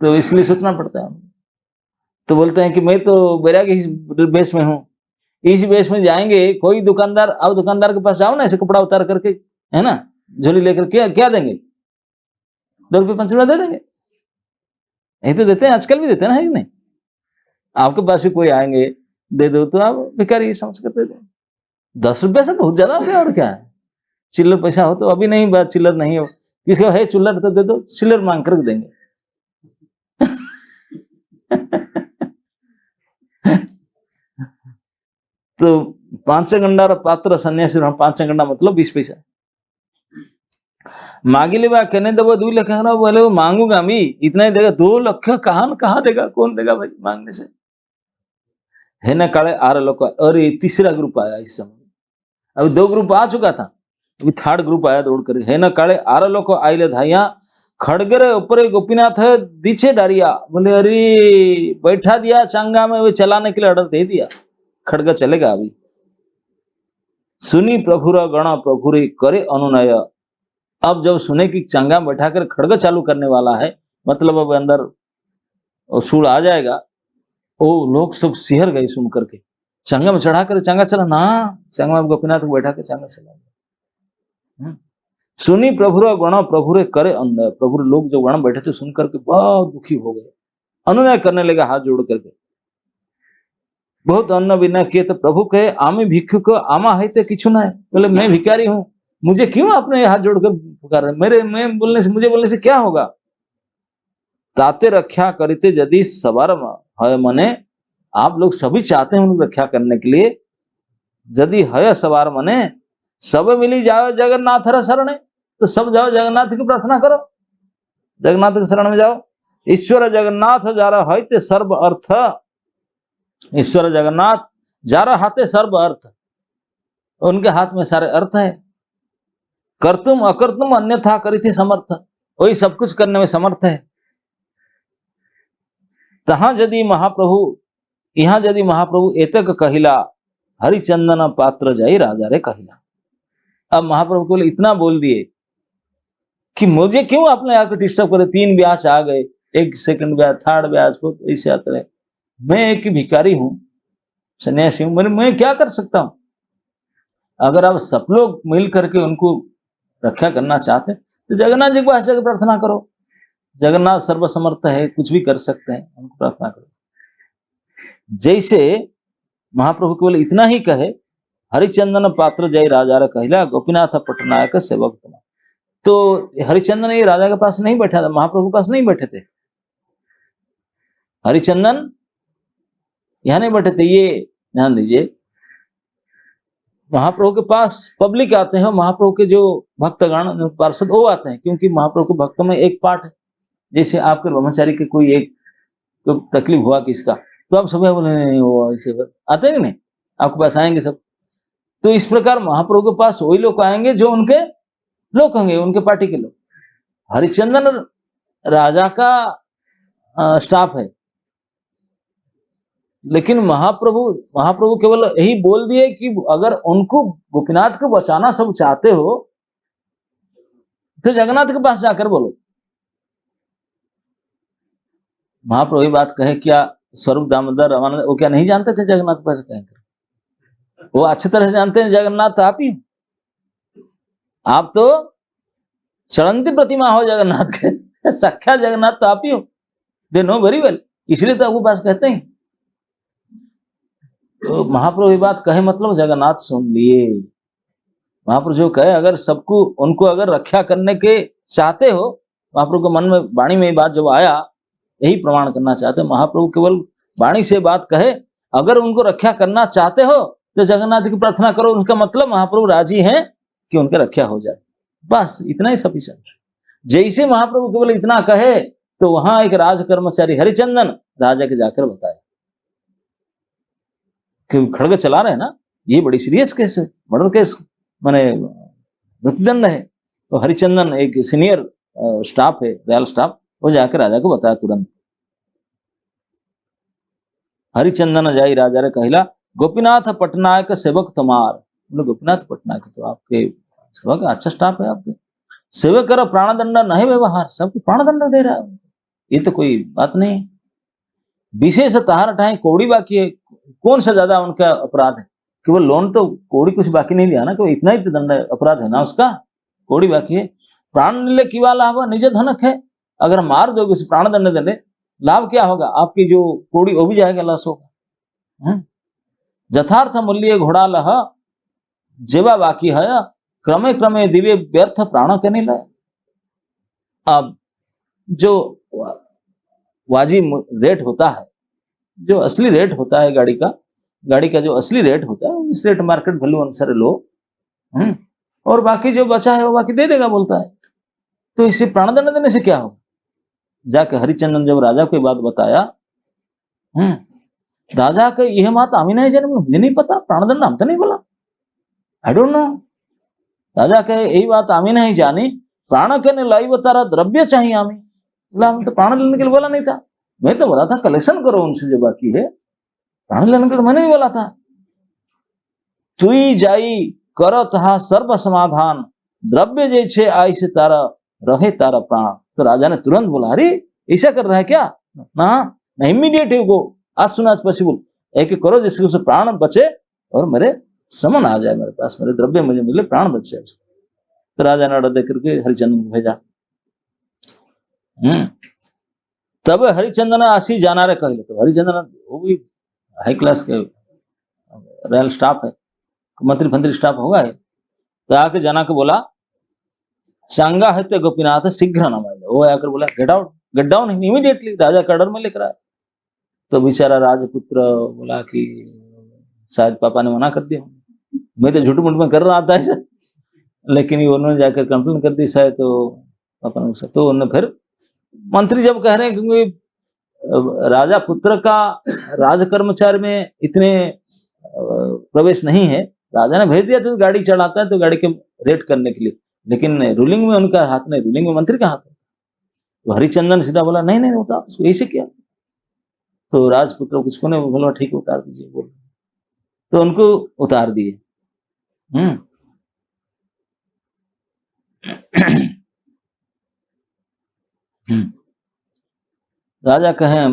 तो इसलिए सोचना पड़ता है। तो बोलते हैं कि मैं तो बैरागी बेस में हूँ, इस बेस में जाएंगे, कोई दुकानदार, अब दुकानदार के पास जाओ ना, ऐसे कपड़ा उतार करके, है ना, झोली लेकर, क्या क्या देंगे? 2 रुपये 5 रुपया दे देंगे, यही तो देते हैं, आजकल भी देते हैं ना, है कि नहीं? आपके पास भी कोई आएंगे, दे दो तो आप भिखारी समझ कर दे दो। 10 रुपया से बहुत ज्यादा हो गया, और क्या है? चिल्लर पैसा हो तो, अभी नहीं बात, चिल्लर नहीं हो, किसको है चिल्लर तो दे दो, चिल्लर मांग कर देंगे। तो 5 गंडार पात्र सन्यासी, 5 गंडा मतलब 20 पैसा मांगिले बा, कहने दो 2 लाख, बोले वो मांगूंगा मैं, इतना ही देगा, 2 लाख कहाँ देगा, कौन देगा भाई मांगने से? है ना, काले आर लोग, और ये तीसरा ग्रुप आया इस समय, अभी 2 ग्रुप आ चुका था, अभी 3rd ग्रुप आया दौड़ कर। है ना, काले आर लोग आइले धाइया, खड़गरे ऊपर गोपीनाथ दीछे डारिया, बोले अरे बैठा दिया चांगा में, वो चलाने के लिए ऑर्डर दे दिया, खड़ग चलेगा अभी। सुनी प्रभुरा गण प्रभुरे करे अनुनय, अब जब सुने कि चांगा में बैठाकर खड़ग चालू करने वाला है, मतलब अब अंदर सूर आ जाएगा, ओ लोग सब सिहर गए सुन करके, चांगा में चढ़ा कर चांगा चला ना, चांगा में गोपीनाथ को बैठा कर चांगा चला। सुनी प्रभुरा गण प्रभुरे करे अनुनय, प्रभु लोग जो गण बैठे थे सुन करके बहुत दुखी हो गए, अनुनय करने लगा हाथ जोड़ करके, बहुत अन्न विनय किए, तो प्रभु कहे आमी भिक्षुक आमा है तो किछु ना है, बोले मैं भिखारी हूं, मुझे क्यों आपने हाथ जोड़कर पुकार रहे, मैं बोलने से, मुझे बोलने से क्या होगा? ताते रक्षा करते यदि सवार है मने, आप लोग सभी चाहते हैं उनकी रक्षा करने के लिए, यदि है सवार मने, सब मिली जाओ जगन्नाथ शरण, तो सब जाओ जगन्नाथ की प्रार्थना करो, जगन्नाथ के शरण में जाओ। ईश्वर जगन्नाथ जा रहा है सर्व अर्थ, ईश्वर जगन्नाथ जा रहा हाथे सर्व अर्थ, उनके हाथ में सारे अर्थ है। कर्तुम अकर्तुम अन्यथा करिथे समर्थ, वही सब कुछ करने में समर्थ है। तहां यदि महाप्रभु, यहाँ यदि महाप्रभु एतक कहिला, हरिचंदन पात्र जय राजा रे कहिला। अब महाप्रभु को इतना बोल दिए कि मुझे क्यों आपने आकर डिस्टर्ब करे, 3 ब्याज आ गए, 1 सेकंड ब्याज, 3rd ब्याज, ऐसे आते रहे, मैं एक भिखारी हूं, सन्यासी हूं, मैं क्या कर सकता हूं? अगर आप सब लोग मिल करके उनको रक्षा करना चाहते हैं तो जगन्नाथ जी के पास जाकर प्रार्थना करो, जगन्नाथ सर्वसमर्थ है, कुछ भी कर सकते हैं, उनको प्रार्थना करो। जैसे महाप्रभु केवल इतना ही कहे, हरिचंदन पात्र जय राजा रे कहिला, गोपीनाथ पटनायक सेवक तुम। तो हरिचंदन ये राजा के पास नहीं बैठा था, महाप्रभु के पास नहीं बैठे थे, हरिचंदन यहां नहीं बैठे थे, ये ध्यान दीजिए, महाप्रभु के पास पब्लिक आते हैं, महाप्रभु के जो भक्तगण पार्षद वो आते हैं, क्योंकि महाप्रभु के भक्तों में एक पाठ है, जैसे आपके ब्रह्मचारी के कोई एक तो तकलीफ हुआ किसका, तो आप सब बोले वो ऐसे आते हैं नहीं, आपके पास आएंगे सब। तो इस प्रकार महाप्रभु के पास वही लोग आएंगे जो उनके लोग होंगे, उनके पार्टी के लोग। हरिचंदन राजा का स्टाफ है, लेकिन महाप्रभु केवल यही बोल दिए कि अगर उनको गोपीनाथ को बचाना सब चाहते हो तो जगन्नाथ के पास जाकर बोलो। महाप्रभु बात कहे, क्या स्वरूप दामोदर रामानंद वो क्या नहीं जानते थे जगन्नाथ के पास कहेंगे? वो अच्छी तरह से जानते हैं जगन्नाथ आप ही, आप तो चलंती प्रतिमा हो जगन्नाथ के, साक्षात जगन्नाथ तो आप ही हो, दे नो वेरी वेल, इसलिए तो आपको पास कहते हैं। तो महाप्रभु बात कहे मतलब जगन्नाथ सुन लिए। महाप्रभु जो कहे, अगर सबको उनको अगर रक्षा करने के चाहते हो, महाप्रभु के मन में वाणी में बात जब आया, यही प्रमाण करना चाहते, महाप्रभु केवल वाणी से बात कहे, अगर उनको रक्षा करना चाहते हो तो जगन्नाथ की प्रार्थना करो, उसका मतलब महाप्रभु राजी हैं कि उनकी रक्षा हो जाए, बस इतना ही सफिशिएंट। जैसे महाप्रभु केवल इतना कहे तो वहां एक राज कर्मचारी हरिचंदन राजा के जाकर बताया कि खड़ग चला रहे हैं ना, ये बड़ी सीरियस केस है, मर्डर केस, माने मृत्युदंड है। तो हरिचंदन एक सीनियर स्टाफ है, रॉयल स्टाफ, वो जाकर राजा को बताया तुरंत। हरिचंदन जाई राजा रे कहिला, गोपीनाथ पटनायक सेवक तुम्हार, बोले गोपीनाथ पटनायक तो आपके सभा का अच्छा स्टाफ है आपके, सेवक कर प्राणदंड नहीं व्यवहार, सबको प्राणदंड दे रहा है, ये तो कोई बात नहीं है। विशेष तार ठाई कौड़ी बाकी है, कौन सा ज्यादा उनका अपराध है, केवल लोन तो कौड़ी कुछ बाकी नहीं दिया ना, कि इतना ही तो दंड अपराध है ना उसका, कौड़ी बाकी है। प्राण निले की लाभ निज धनक है, अगर मार दोगे उसे प्राण दंड देने लाभ क्या होगा, आपकी जो कौड़ी वो भी जाएगा, लस होगा। यथार्थ मूल्य घोड़ा लह जेवा बाकी है, क्रमे क्रमे दिव्य व्यर्थ प्राण के नहीं लय। अब जो वाजी रेट होता है, जो असली रेट होता है गाड़ी का जो असली रेट होता है, इस रेट मार्केट वैल्यू अनुसार लो, और बाकी जो बचा है वो बाकी दे देगा बोलता है। तो इसे प्राणदंड देने से क्या होगा? जाके हरिचंदन जब राजा को बात बताया, राजा का यह बात आमी नहीं जाने, मुझे नहीं पता, प्राणदंड हम तो नहीं बोला, आई डोंट नो। राजा के यही बात आमी नहीं जानी, प्राण के लाई बतारा द्रव्य चाहिए आमी, तो प्राण लेने के लिए बोला नहीं था, मैं तो बोला था कलेक्शन करो उनसे जो बाकी है, प्राण लेने के लिए मैंने भी बोला था। तुई जाई कर तहा सर्व समाधान, द्रव्य जे छे आई से तारा रहे तारा प्राण। तो राजा ने तुरंत बोला, अरे ऐसा कर रहा है क्या, ना इमीडिएट है वो, आज सुना आज पॉसिबल, एक करो जिससे उसे प्राण बचे और मेरे समन आ जाए, मेरे पास मेरे द्रव्य मुझे मिले, प्राण बच जाए। तो राजा ने ऑर्डर देकर के हरिचंदन को भेजा। तब हरिचंदन आशी जाना रे कहले, तो हरिचंदन वो भी हाई क्लास के रॉयल स्टाफ है, मंत्री स्टाफ होगा है, तो आके जाना के बोला, चांगा है तो गोपीनाथ शीघ्र न मारे, वो आकर बोला गेट डाउन इमीडिएटली, राजा का ऑर्डर में लेकर आया। तो बेचारा राजपुत्र बोला कि शायद पापा ने मना कर दिया, मैं तो झूठ मूठ में कर रहा था ऐसा, लेकिन उन्होंने जाकर कंप्लेन कर दी शायद, तो पापा ने, तो उन्होंने फिर मंत्री जब कह रहे हैं क्योंकि राजा पुत्र का राज कर्मचारी में इतने प्रवेश नहीं है, राजा ने भेज दिया तो गाड़ी चढ़ाता है तो गाड़ी के रेट करने के लिए, लेकिन रूलिंग में उनका हाथ नहीं, रूलिंग में मंत्री का हाथ है। तो हरिचंदन सीधा बोला नहीं नहीं होता, उसको ऐसे किया। तो राजपुत्र कुछ ने बोला ठीक है उतार दीजिए, बोल, तो उनको उतार दिए। राजा कहे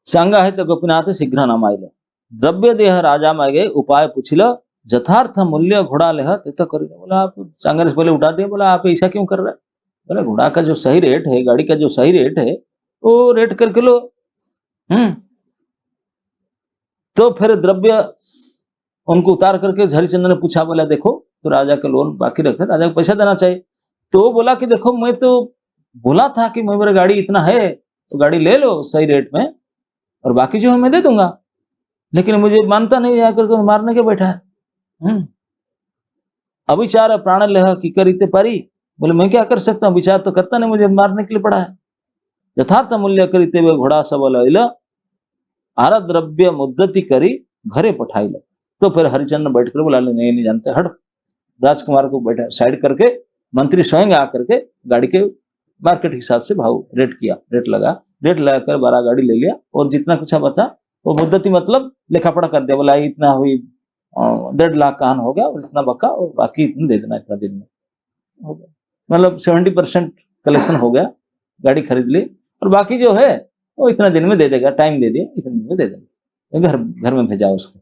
चांगा है तो गोपीनाथ शीघ्र न माइले, द्रव्य देह राजा मांगे उपाय पूछिल, यथार्थ मूल्य घोड़ा लेह तो कर। बोला आप चांगा से पहले उठा दिया, बोला आप ऐसा क्यों कर रहे हैं? बोले घोड़ा का जो सही रेट है, गाड़ी का जो सही रेट है वो रेट करके लो। तो फिर द्रव्य उनको उतार करके हरिचंदन ने पूछा, बोला देखो तो राजा का लोन बाकी रखे, राजा को पैसा देना चाहिए। तो वो बोला कि देखो मैं तो बोला था कि मेरी गाड़ी इतना है तो गाड़ी ले लो सही रेट में, और बाकी जो है मैं दे दूंगा, लेकिन मुझे मानता नहीं, आकर के मारने के बैठा है। अविचार प्राण लेह की करीते पारी, बोले मैं क्या कर सकता हूँ, विचार तो करता नहीं, मुझे मारने के लिए पड़ा है। यथार्थ मूल्य करीते हुए घोड़ा सबल आरा द्रव्य मुद्दती करी घरे पठाई लो। तो फिर हरिचंद्र बैठ कर बोला नहीं जानते, हट। राजकुमार को बैठा साइड करके मंत्री स्वयं आकर के गाड़ी के मार्केट हिसाब से भाव रेट किया, रेट लगाकर 12 गाड़ी ले लिया, और जितना कुछ बचा वो मुद्दती मतलब लेखा पढ़ा कर दिया, बोला इतना हुई 1.5 लाख कान हो गया, और इतना बका और बाकी इतना दे देना, इतना दिन में हो गया, मतलब 70% कलेक्शन हो गया, गाड़ी खरीद ली, और बाकी जो है वो इतना दिन में दे देगा, टाइम दे दिया, इतने दिन में दे देगा, घर में भेजा उसको।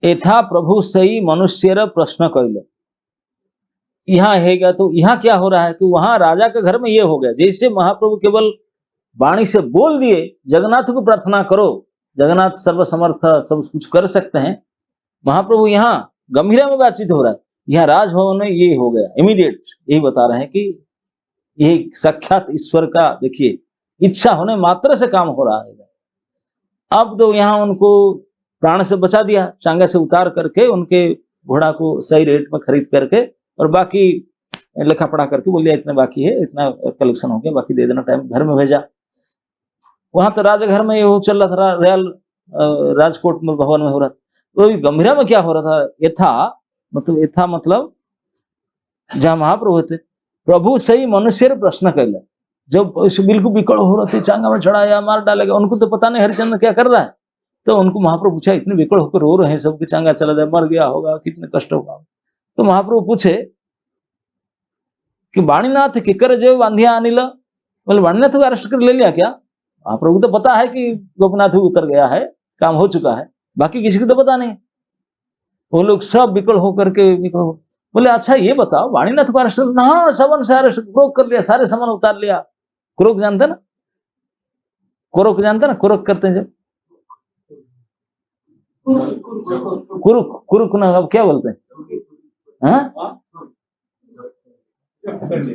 एथा प्रभु सही मनुष्य प्रश्न कैले, यहाँ है तो यहाँ क्या हो रहा है कि वहां राजा के घर में ये हो गया, जैसे महाप्रभु केवल वाणी से बोल दिए जगन्नाथ को प्रार्थना करो, जगन्नाथ सर्वसमर्थ सब कुछ कर सकते हैं, महाप्रभु यहाँ गंभीरा में बातचीत हो रहा है, यहाँ राजभवन में ये हो गया इमीडिएट, यही बता रहे हैं कि ये साक्षात ईश्वर का देखिए इच्छा होने मात्र से काम हो रहा है। अब तो यहाँ उनको प्राण से बचा दिया, चांगा से उतार करके उनके घोड़ा को सही रेट में खरीद करके, और बाकी लिखा पढ़ा करके बोल दिया इतना बाकी है, इतना कलेक्शन हो गया, बाकी दे देना, टाइम घर में भेजा। वहां तो राजघर में वो चल रहा था, रियल राजकोट में भवन में हो रहा था। तो गंभीरा में क्या हो रहा था, यथा मतलब जहां महाप्रभु थे, प्रभु सही मनुष्य प्रश्न कैला, जब बिल्कुल बिकड़ हो रहे थे, चांगा में चढ़ाया मार डालेगा, उनको तो पता नहीं हरिचंद्र क्या कर रहा है, तो उनको महाप्रभु पूछा, इतने विकल होकर रो रहे हैं, सबके चांगा चला जाए, मर गया होगा, कितने कष्ट होगा। तो महाप्रभु पूछे कि वाणीनाथ किकर जो बांधिया अनिल, बोले वाणीनाथ को अरेस्ट कर ले लिया क्या? महाप्रभु को तो पता है कि गोपनाथ भी उतर गया है, काम हो चुका है, बाकी किसी को तो पता नहीं। वो लोग सब विकल होकर के बोले अच्छा ये बताओ वाणीनाथ को अरेस्ट कर? हाँ, सवन से अरेस्ट क्रोक कर लिया, सारे सामान उतार लिया। क्रोक जानते ना? क्रोक जानते ना? क्रोक करते हैं जब कुरुक, कुरुक ना अब क्या बोलते हैं? हाँ?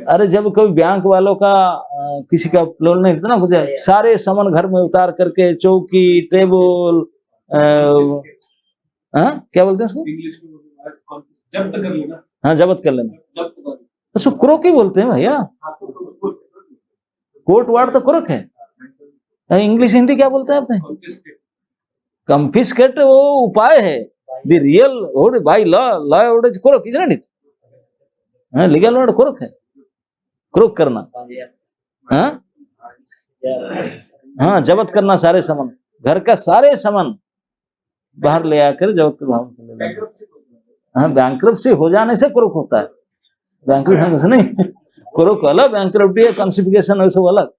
अरे जब कभी बैंक वालों का किसी का लोन नहीं देता ना, कुछ सारे सामान घर में उतार करके, चौकी, टेबल, क्या बोलते हैं उसको? जब्त कर लेना। हाँ, जब्त कर लेना, उसको क्रोक ही बोलते हैं भैया। कोर्ट वार्ड तो क्रोक है। इंग्लिश हिंदी क्या बोलते हैं आपने? कंफिस्केट वो उपाय है, the real by law, law word is crook, isn't it? हाँ, लीगल वर्ड क्रोक है, क्रोक करना। हाँ, जब्त करना सारे सामान, घर का सारे सामान बाहर ले आकर जब्त कर। हाँ, बैंक्रप्सी हो जाने से क्रोक होता है, बैंक्रप्सी नहीं। क्रोक अलग, बैंक्रप्सी है, कॉन्सिफिकेशन है, सब अलग।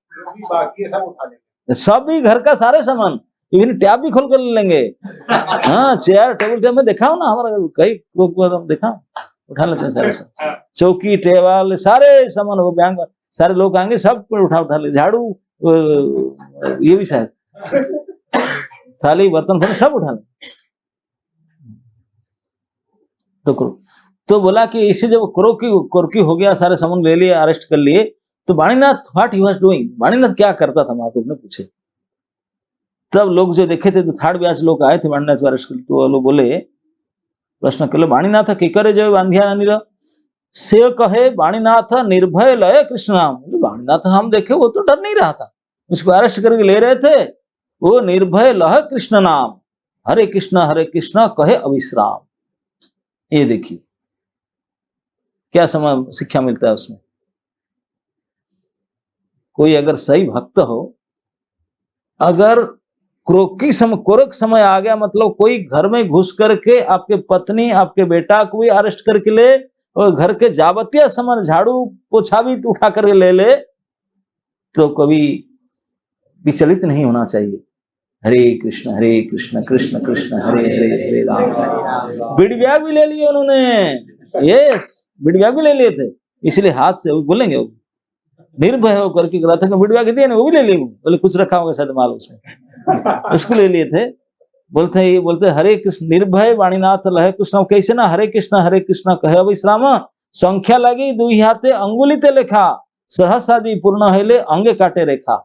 बाकी सब उठा लेंगे, सब ही घर का सारे सामान, इवन टैब भी खोल कर ले लेंगे। हाँ, चेयर टेबल, टैब में दिखाओ ना, हमारा कई क्रोक दिखाओ, उठा लेते हैं सारे सामान, चौकी टेबल सारे सामान, वो बैंक सारे लोग आएंगे सब उठा ले, झाड़ू ये भी शायद, थाली बर्तन सब उठा ले। तो बोला कि इसे जब क्रोकी हो गया, सारे सामान ले लिए, अरेस्ट कर लिए, तो Vaninath what he was doing, Vaninath क्या करता था, महाप्रभु ने पूछे। तब लोग जो देखे थे, तो थर्ड बैच लोग आए थे वाणीनाथ को अरेस्ट कर, तो लोग बोले, प्रश्न कर लो, वाणीनाथ की करे जो बांधिया अनिल से कहे वाणीनाथ निर्भय लय कृष्ण नाम। वाणीनाथ हम देखे वो तो डर नहीं रहा था, उसको अरेस्ट करके ले रहे थे, वो निर्भय लय कृष्ण नाम, हरे कृष्ण कहे अविश्राम। ये देखिए क्या समय शिक्षा मिलता है उसमें। कोई अगर सही भक्त हो, अगर क्रोक समय आ गया, मतलब कोई घर में घुस करके आपके पत्नी, आपके बेटा को भी अरेस्ट करके ले, और घर के जावतीय सामान, झाड़ू पोछा भी उठा करके ले ले, तो कभी विचलित नहीं होना चाहिए। हरे कृष्ण कृष्ण कृष्ण हरे हरे, हरे राम। बीड़ी बैग भी ले लिए उन्होंने, यस, बीड़ी बैग भी ले लिए थे, इसलिए हाथ से बोलेंगे वो निर्भय होकर के कहा था कि बीड़ी बैग दिए ना, वो भी ले लिए, बोले कुछ रखा होगा शायद माल उसमें, उसको ले लिए थे। बोलते हरे कृष्ण निर्भय वाणीनाथ लहे कृष्ण, कैसे ना हरे कृष्ण कहे अविश्राम, संख्या लगी दुई हाथे अंगुलिते लेखा, सहसादी पूर्ण हेले अंगे काटे रेखा।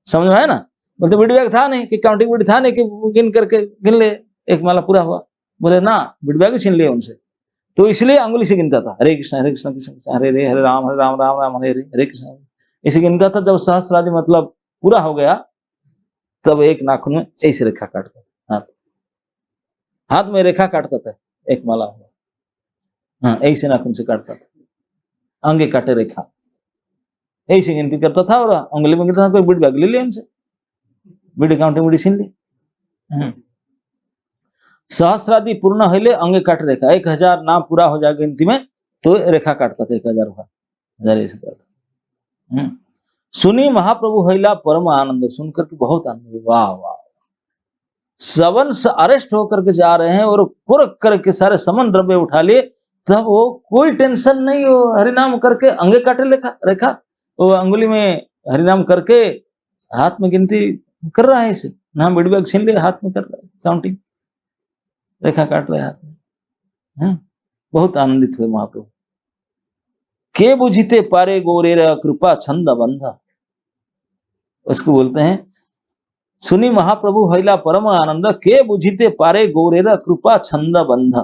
समझ में है ना? बोलते बीड़ी बैग था नहीं, कि काउंटिंग बीड़ी था नहीं कि गिन करके गिन ले, एक माला पूरा हुआ। बोले ना, बीड़ी बैग छीन लिए उनसे, तो इसलिए अंगुली से गिनता था, हरे कृष्ण कृष्ण कृष्ण हरे हरे, हरे राम राम राम हरे हरे, हरे कृष्ण, इसे गिनता था। जब सहस्रादि मतलब पूरा हो गया, तब एक नाखून में ऐसे रेखा काटता था, हाथ में रेखा काटता था, एक माला हुआ, हाँ, ऐसे नाखून से काटता था, अंगे काटे रेखा, ऐसे गिनती करता था, और अंगुली में गिनता था। कोई बीड़ी बैग ले लिया उनसे, बीड़ी काउंटिंग बीड़ी छीन ली। सहस्रादि पूर्ण हिले अंगे काट रेखा, 1000 नाम पूरा हो जाएगा गिनती में, तो रेखा काटता था, 1000 हुआ, 1000 ऐसे करता। सुनी महाप्रभु हैला परम आनंद, सुनकर के बहुत आनंद, वाह वाह, सवन से अरेस्ट होकर के जा रहे हैं, और कुरक करके सारे समन द्रव्य उठा लिए, तब वो कोई टेंशन नहीं, वो हरिनाम करके अंगे काटे रेखा, वो अंगुली में हरिनाम करके हाथ में गिनती कर रहा है, इसे नाम बीड़ी बैग छीन लिया, हाथ में कर रहा है काउंटिंग, रेखा काट रहे हाथ में। बहुत आनंदित हुए महाप्रभु। के बुझिते पारे गोरेरा कृपा छंद बंध, उसको बोलते हैं, सुनी महाप्रभु हैला परम आनंद, के बुझिते पारे गोरेरा कृपा छंद बंध।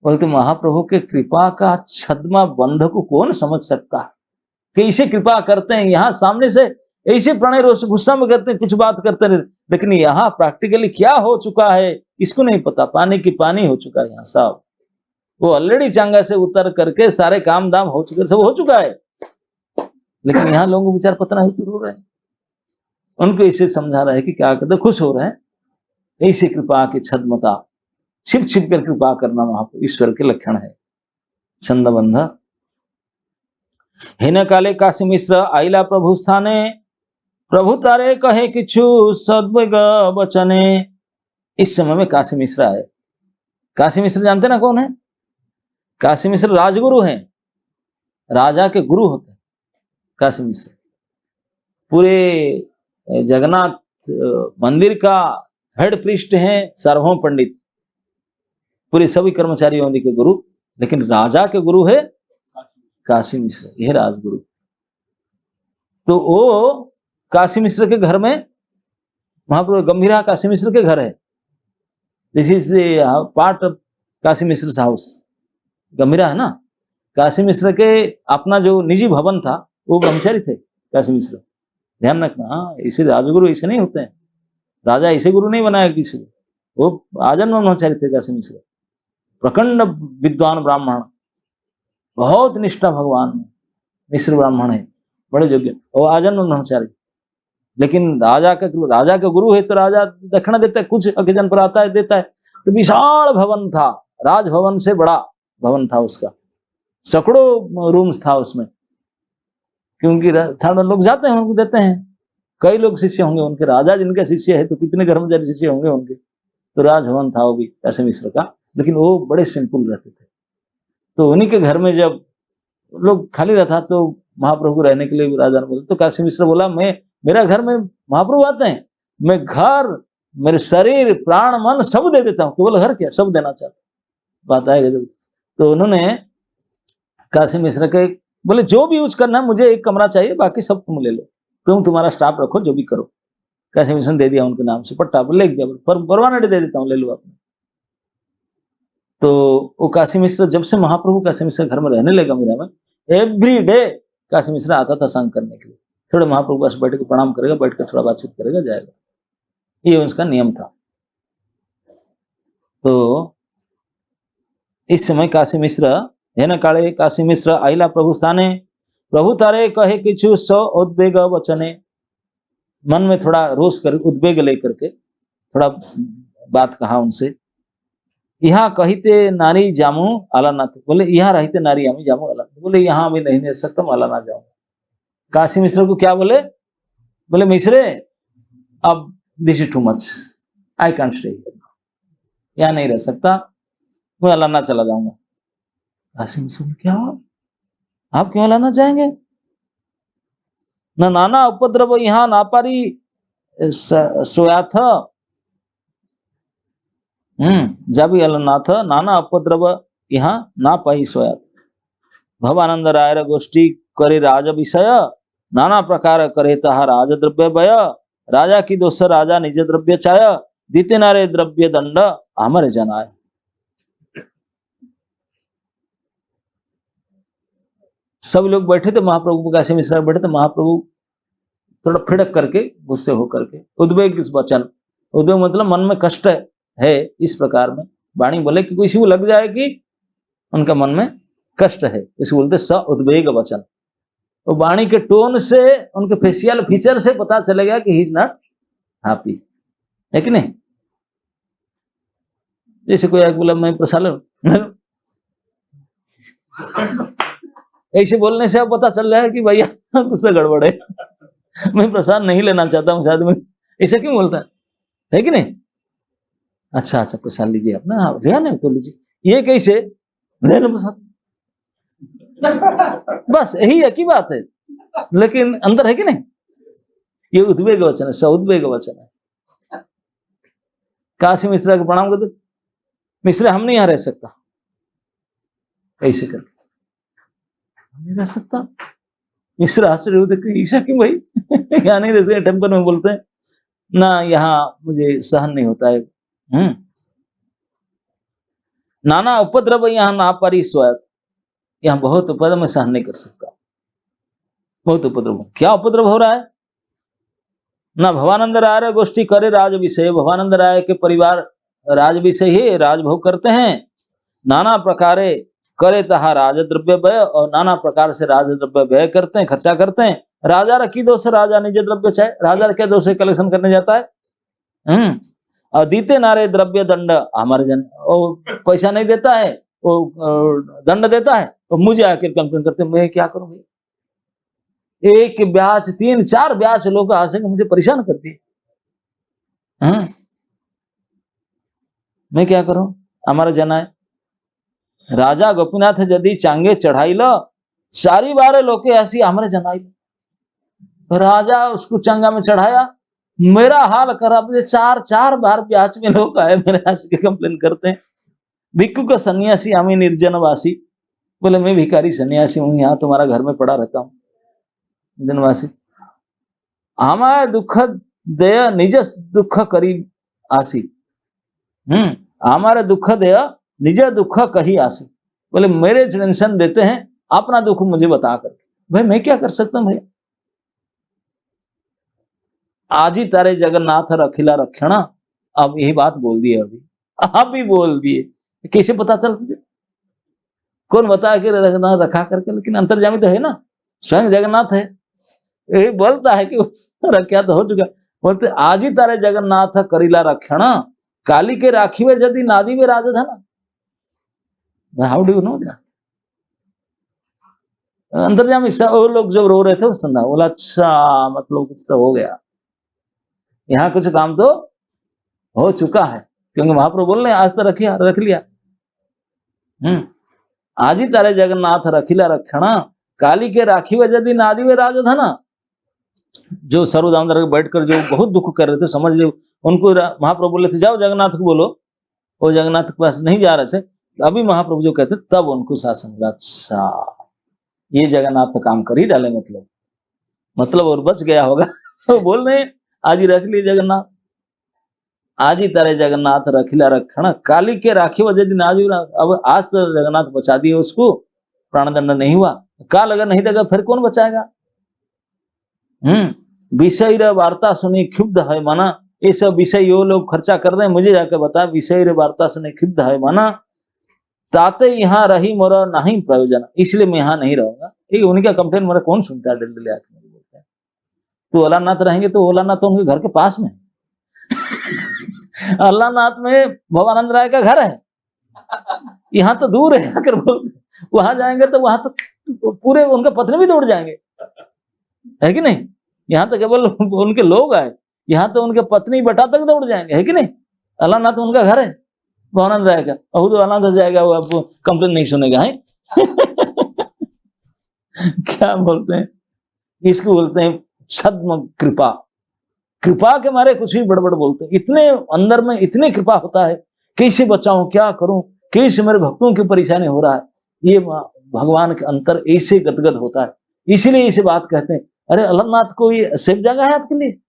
बोलते महाप्रभु के कृपा का छद्मा बंध को कौन समझ सकता है, कैसे कृपा करते हैं, यहाँ सामने से ऐसे प्रणय रोष गुस्सा में करते हैं, कुछ बात करते हैं, लेकिन यहाँ प्रैक्टिकली क्या हो चुका है इसको नहीं पता, पानी की पानी हो चुका है यहाँ सब, वो ऑलरेडी चांगा से उतर करके सारे काम दाम हो चुके, सब हो चुका है, लेकिन यहाँ लोगों को विचार पता नहीं, रो रहे हैं, उनको इसे समझा रहा है कि क्या करते, खुश हो रहे हैं, ऐसी कृपा की छद्मता, छिप छिप कर कृपा करना महाप्रभु ईश्वर के लक्षण है। छंदबंध हेन काले काशी मिश्र आइला प्रभु स्थाने, प्रभु तारे कहे किछु सद्वेग वचने। इस समय में काशी मिश्र आए। काशी मिश्र जानते ना कौन है? काशी मिश्र राजगुरु हैं, राजा के गुरु होते हैं काशी मिश्र। पूरे जगन्नाथ मंदिर का हेड प्रीस्ट हैं सार्वभौम पंडित, पूरे सभी कर्मचारियों के गुरु, लेकिन राजा के गुरु है काशी मिश्र, यह राजगुरु। तो वो काशी मिश्र के घर में, महाप्रभु गंभीरा काशी मिश्र के घर है। This is part of Kashi Mishra house. Gambhira है ना, काशी मिश्र के अपना जो निजी भवन था वो ब्रह्मचारी थे काशी मिश्र। ध्यान रखना, हाँ, ऐसे राजगुरु ऐसे नहीं होते हैं, राजा ऐसे गुरु नहीं बनाया किसी को, वो आजन्म ब्रह्मचारी थे काशी मिश्र। प्रखंड विद्वान ब्राह्मण, बहुत निष्ठा भगवान में, मिश्र ब्राह्मण है, बड़े योग्य, और आजन्म ब्रह्मचारी। लेकिन राजा के गुरु है तो राजा दक्षिणा देता है, कुछ अकेजन पर आता है देता है। तो विशाल भवन था, राजभवन से बड़ा भवन था उसका, सैकड़ों रूम्स था उसमें, क्योंकि लोग जाते हैं उनको देते हैं, कई लोग शिष्य होंगे उनके, राजा जिनके शिष्य है तो कितने कर्मचारी शिष्य होंगे उनके। तो राजभवन था वो भी काशी मिश्र का, लेकिन वो बड़े सिंपल रहते थे। तो उन्हीं के घर में जब लोग खाली रहता तो महाप्रभु रहने के लिए राजा ने बोला, तो काशी मिश्र बोला, मेरा घर में महाप्रभु आते हैं, मैं घर, मेरे शरीर, प्राण, मन सब दे देता हूँ, केवल घर क्या सब देना चाहता, बात आएगा जब। तो उन्होंने काशी मिश्र के बोले, जो भी यूज करना है, मुझे एक कमरा चाहिए, बाकी सब तुम ले लो, तुम तुम्हारा स्टाफ रखो, जो भी करो। काशी मिश्र ने दे दिया उनके नाम से पट्टा, लिख दिया, परमानेंट दे देता हूँ, ले लो अपने। तो वो काशी मिश्र जब से महाप्रभु काशी मिश्र घर में रहने लगा मेरा में, एवरी डे काशी मिश्र आता था संग करने के लिए, थोड़े महाप्रभु पास बैठ के प्रणाम करेगा, बैठ कर थोड़ा बातचीत करेगा, जाएगा, ये उसका नियम था। तो इस समय काशी मिश्र हेन काले काशी मिश्र आइला प्रभु स्थाने, प्रभु तारे कहे किछु सो उद्वेग वचने। मन में थोड़ा रोष कर, उद्वेग लेकर के थोड़ा बात कहा उनसे। यहाँ कहते नारी जामू आला, बोले यहाँ रहते नारी आमी जामू आला, बोले यहाँ मैं नहीं रह सकता, आला ना जाऊंगा। काशी मिश्र को क्या बोले? बोले मिश्रे, अब this is too much, I can't stay, यहाँ नहीं रह सकता, मैं अलाना चला जाऊंगा। काशी मिश्र ने क्या, आप क्यों अलाना जाएंगे? न नाना उपद्रव यहाँ ना पारी सोया था, जब अलनाथ नाना उपद्रव यहाँ ना पाई सोया। भवानंद राय गोष्ठी करे राज विषय, नाना प्रकार करे तहा राज द्रव्य व्यय, राजा की दोष राजा निज द्रव्य चाय, दीते नारे द्रव्य दंड हमारे जनाय। सब लोग बैठे थे, महाप्रभु काशी मिश्र बैठे थे, महाप्रभु थोड़ा फिड़क करके, गुस्से होकर के, उद्वेग किस वचन, उद्वेग मतलब मन में कष्ट है, इस प्रकार में वाणी बोले कि किसी को लग जाए कि उनका मन में कष्ट है, इसे बोलते स उद्वेग वचन। तो वाणी के टोन से, उनके फेशियल फीचर से पता चलेगा कि ही इज नॉट हैप्पी, है कि नहीं? जैसे कोई एक बोला मैं प्रसाद ऐसे बोलने से अब पता चल रहा है कि भैया कुछ से गड़बड़ है, मैं प्रसाद नहीं लेना चाहता हूँ शायद में, ऐसा क्यों बोलता है कि नहीं? अच्छा अच्छा प्रसाद लीजिए अपना, हाँ ध्यान है तो लीजिए, ये कैसे ले लो प्रसाद, बस यही एक ही बात है, लेकिन अंदर है कि नहीं? ये उद्वेग वचन है, सउद्वेग वचन है। काशी मिश्रा को प्रणाम कर दो, मिश्रा हम नहीं यहाँ रह सकता, ऐसे करके नहीं रह सकता। मिश्रा आश्चर्य होते कि ईशा क्यों भाई यहाँ नहीं रह सकते, टेम्पल में बोलते हैं ना, यहाँ मुझे सहन नहीं होता है। नाना उपद्रव यहाँ ना पारी स्वायत, यहाँ बहुत उपद्रव मैं सहन नहीं कर सकता, बहुत उपद्रव। क्या उपद्रव हो रहा है? ना भवानंद राय गोष्ठी करे राज विषय, भवानंद राय के परिवार राज विषय ही राजभोग करते हैं, नाना प्रकारे करे तहा राज द्रव्य व्यय, और नाना प्रकार से राज द्रव्य व्यय करते हैं, खर्चा करते हैं। राजा रखी दोष राजा निज द्रव्य चाहे, राजा क्या दोष कलेक्शन करने जाता है, अदिते नारे द्रव्य दंड, हमारे जन वो पैसा नहीं देता है, वो दंड देता है, तो मुझे आकर कंप्लेन करते, मैं क्या करूं भाई? एक ब्याज 3-4 ब्याज लोग आसेंगे, मुझे परेशान करती है। हाँ? मैं क्या करूं? हमारा जना है, राजा गोपीनाथ यदि चांगे चढ़ाई लो, 4 बार लोके ऐसी हमारे जनाई। राजा उसको चांगा में चढ़ाया, मेरा हाल खराब, 4 बार ब्याज में लोग आए मेरे हाथ के कंप्लेन करते हैं। भिक्खु का सन्यासी हमें निर्जनवासी, बोले मैं भिखारी सन्यासी हूं, यहाँ तुम्हारा घर में पड़ा रहता हूँ, निर्जनवासी। हमारे दुख दया निज दुख करीब आसी, हमारे दुख दया निज दुख कही आसी। बोले मेरे टेंशन देते हैं, अपना दुख मुझे बता कर। भाई मैं क्या कर सकता हूं भैया? आज ही तारे जगन्नाथ रखिला रखना, अब यही बात बोल दी है, अभी बोल दिए, कैसे पता चल तुझे? कौन बता के रखा करके? लेकिन अंतर्जामी तो है ना, स्वयं जगन्नाथ है, यही बोलता है कि रखा तो हो चुका। बोलते आज ही तारे जगन्नाथ करिला रखना, काली के राखी में यदि नादी में राज था ना। How do you know that? अंतर्जामी वो लोग जब रो रहे थे उस समय बोला, अच्छा मतलब कुछ तो हो गया, यहाँ कुछ काम तो हो चुका है, क्योंकि महाप्रभु बोल रहे आज तो रख लिया। आज ही तारे जगन्नाथ रखिला रखना, काली के राखी में यदि नादी में राज था ना। जो सर्वदामोदर बैठकर जो बहुत दुख कर रहे थे, समझ लो उनको महाप्रभु बोले थे जाओ जगन्नाथ को बोलो, वो जगन्नाथ के पास नहीं जा रहे थे। अभी महाप्रभु जो कहते तब उनको शासन मिला, अच्छा ये जगन्नाथ तो काम कर ही डाले, मतलब और बच गया होगा। तो बोल रहे आज ही रख लिए जगन्नाथ, आज ही तारे जगन्नाथ रखिला रखना, काली के राखी वजह दिन आज। अब आज तो जगन्नाथ बचा दिए उसको, प्राणदंड नहीं हुआ, काल अगर नहीं देगा फिर कौन बचाएगा? विषय वार्ता सुनी क्षुब्ध है माना, ये सब विषय वो लोग खर्चा कर रहे हैं, मुझे जाकर बता, विषय वार्ता सुनी क्षुब्ध है माना, ताते यहाँ रही मोरा नहीं प्रयोजन, इसलिए मैं यहाँ नहीं रहूंगा। ये उनका कंप्लेन मेरा कौन सुनता है? दिल्ली आके बोलता है तो अलानाथ रहेंगे, तो अलानाथ तो उनके घर के पास में अलानाथ में भवानंद राय का घर है, यहाँ तो दूर है। आकर बोलते वहां जाएंगे तो वहां तो पूरे उनका पत्नी भी दौड़ जाएंगे, है कि नहीं? यहाँ तो केवल उनके लोग आए, यहाँ तो उनके पत्नी बेटा तक दौड़ जाएंगे, है कि नहीं? अलानाथ उनका घर है भवानंद राय का, और तो अलानाथ जाएगा, वो आपको कंप्लेन नहीं सुनेगा है। क्या बोलते हैं इसको? बोलते हैं छद्म कृपा, कृपा के मारे कुछ भी बड़बड़ बोलते हैं। इतने अंदर में इतनी कृपा होता है, कैसे बचाऊं, क्या करूं, कैसे मेरे भक्तों की परेशानी हो रहा है, ये भगवान के अंतर ऐसे गदगद होता है। इसीलिए इसे बात कहते हैं, अरे अलानाथ को ये सेफ जगह है आपके लिए?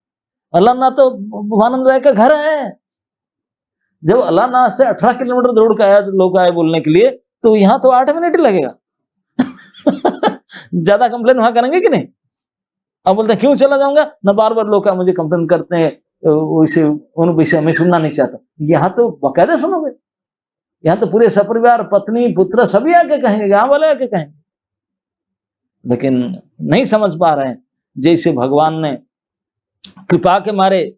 अलानाथ तो भवानंद राय का घर है। जब अलानाथ से 18 किलोमीटर दौड़ के आया लोग आए बोलने के लिए, तो यहाँ तो 8 मिनट ही लगेगा। ज्यादा कंप्लेन वहां करेंगे कि नहीं? अब बोलते क्यों चला जाऊंगा ना, बार बार लोग मुझे कंप्लेन करते हैं, वैसे उन विषय में सुनना नहीं चाहता। यहाँ तो बकायदे सुनोगे, यहाँ तो पूरे सपरिवार पत्नी पुत्र सभी आके कहेंगे, गांव वाले आके कहेंगे। लेकिन नहीं समझ पा रहे हैं, जैसे भगवान ने कृपा के मारे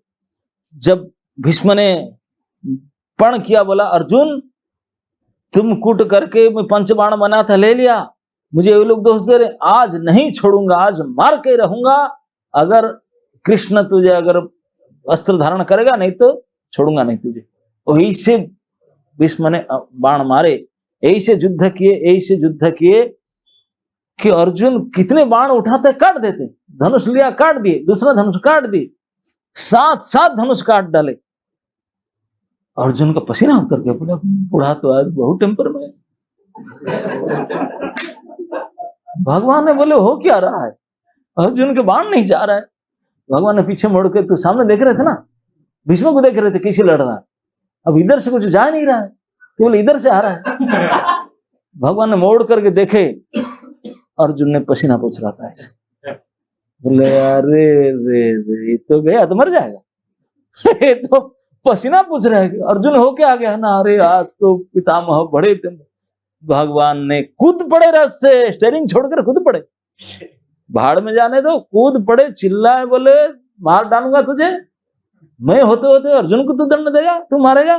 जब भीष्म ने पण किया, बोला अर्जुन तुम कूट करके मैं पंचबाण बना था, ले लिया, मुझे ये लोग दोष दे रहे, आज नहीं छोड़ूंगा, आज मार के रहूंगा, अगर कृष्ण तुझे अगर अस्त्र धारण करेगा, नहीं तो छोड़ूंगा नहीं तुझे। और ऐसे भीष्म ने बाण मारे, ऐसे युद्ध किए, ऐसे युद्ध किए कि अर्जुन कितने बाण उठाते काट देते, धनुष लिया काट दिए, दूसरा धनुष काट दिए, 7 धनुष काट डाले। अर्जुन का पसीना उतर गया, बोला बूढ़ा तो आज बहुत टेम्पर में। भगवान ने बोले हो क्या रहा है? अर्जुन के बाण नहीं जा रहा है। भगवान ने पीछे मुड़ के, तो सामने देख रहे थे ना, भीष्म को देख रहे थे कैसे लड़ रहा है, अब इधर से कुछ जा नहीं रहा है, केवल इधर से आ रहा है। भगवान ने मोड़ करके देखे, अर्जुन ने पसीना पोंछ रहा था ऐसे, बोले अरे रे रे ये तो गया, तो मर जाएगा। ये तो पसीना पूछ रहा है। अर्जुन हो के आ गया ना, अरे आज तो पितामह बड़े, भगवान ने कूद पड़े रथ से, स्टेयरिंग छोड़कर कूद पड़े, भाड़ में जाने दो, कूद पड़े, चिल्लाए, बोले मार डालूंगा तुझे, मैं होते होते अर्जुन को तू दंड देगा, तू मारेगा?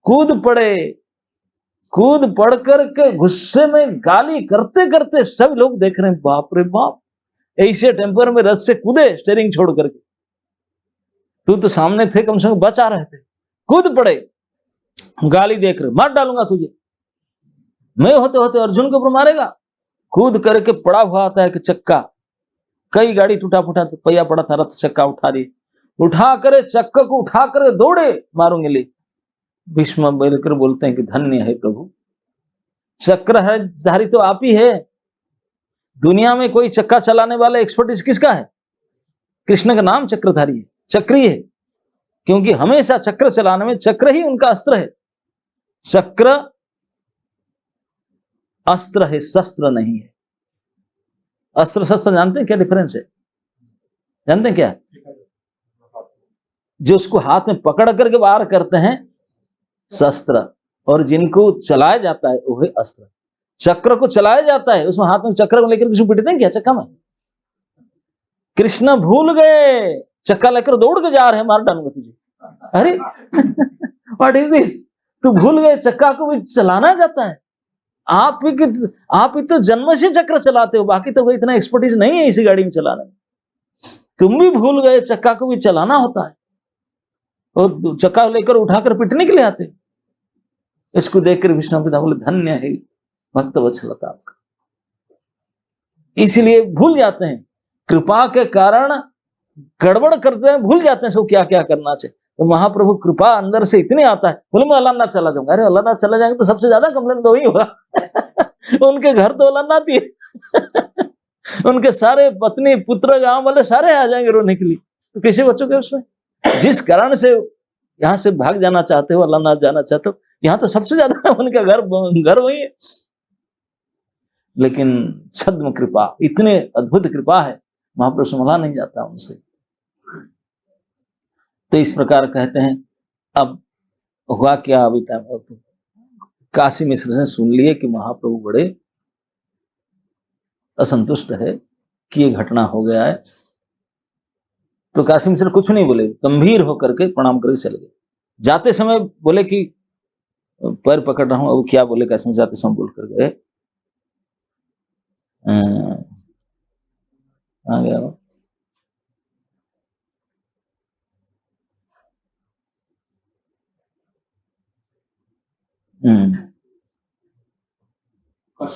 कूद पड़े। कूद पड़ करके गुस्से में गाली करते करते सब लोग देख रहे हैं, बाप रे बाप, ऐसे टेम्पर में रथ से कूदे स्टेयरिंग छोड़ करके। तू तो सामने थे, कम से कम बचा रहे थे, कूद पड़े, गाली देख रहे, मार डालूंगा तुझे। मैं होते होते अर्जुन के ऊपर मारेगा? कूद करके पड़ा हुआ आता है कि चक्का, कई गाड़ी टूटा फूटा तो पहिया पड़ा था, रथ चक्का उठा दी, उठा करे चक्का को उठा कर दौड़े मारूंगे ले। भीष्म बैठकर बोलते हैं कि धन्य है प्रभु, चक्रधारी तो आप ही है। दुनिया में कोई चक्का चलाने वाला एक्सपर्टीज किसका है? कृष्ण का नाम चक्रधारी है, चक्री है, क्योंकि हमेशा चक्र चलाने में चक्र ही उनका अस्त्र है। चक्र अस्त्र है, शस्त्र नहीं है। अस्त्र शस्त्र जानते हैं क्या डिफरेंस है? जानते हैं क्या? जो उसको हाथ में पकड़ करके वार करते हैं शस्त्र, और जिनको चलाया जाता है वो है अस्त्र। चक्र को चलाया जाता है, उसमें हाथ में चक्र को लेकर किसी पिटते हैं क्या चक्का में? कृष्ण भूल गए, चक्का लेकर दौड़ के जा रहे हैं, मार डालूंगा तुझे। अरे व्हाट इज दिस? तू भूल गए चक्का को भी चलाना जाता है। आप ही तो जन्म से चक्र चलाते हो, बाकी तो कोई इतना एक्सपर्टीज नहीं है इसी गाड़ी में चलाने में। तुम भी भूल गए चक्का को भी चलाना होता है, और चक्का लेकर उठाकर पिटने के लिए आते। इसको देखकर विष्णु पिता बोले धन्य है भक्त वत्सलता आपका। इसीलिए भूल जाते हैं, कृपा के कारण गड़बड़ करते हैं, भूल जाते हैं सब क्या क्या करना चाहिए। तो महाप्रभु कृपा अंदर से इतने आता है, बोले मैं अलाहाबाद चला जाऊंगा। अरे अलाहाबाद चला जाएंगे तो सबसे ज्यादा कंप्लेन तो वही होगा उनके घर तो अलाहाबाद ही है उनके सारे पत्नी पुत्र गांव वाले सारे आ जाएंगे रोने के लिए, तो कैसे बचोगे उसमें? जिस कारण से यहाँ से भाग जाना चाहते हो, अलाहाबाद जाना चाहते हो, यहाँ तो सबसे ज्यादा उनका घर वही है। लेकिन छद्म कृपा, इतने अद्भुत कृपा है, महाप्रभु संभला नहीं जाता उनसे। तो इस प्रकार कहते हैं। अब हुआ क्या, अभी टाइम काशी मिश्र ने सुन लिए कि महाप्रभु बड़े असंतुष्ट है कि ये घटना हो गया है, तो काशी मिश्र कुछ नहीं बोले, गंभीर होकर के प्रणाम करके चले गए। जाते समय बोले कि पैर पकड़ रहा हूं। अब क्या बोले काशी मिश्र? जाते समय बोल कर गए, आ गया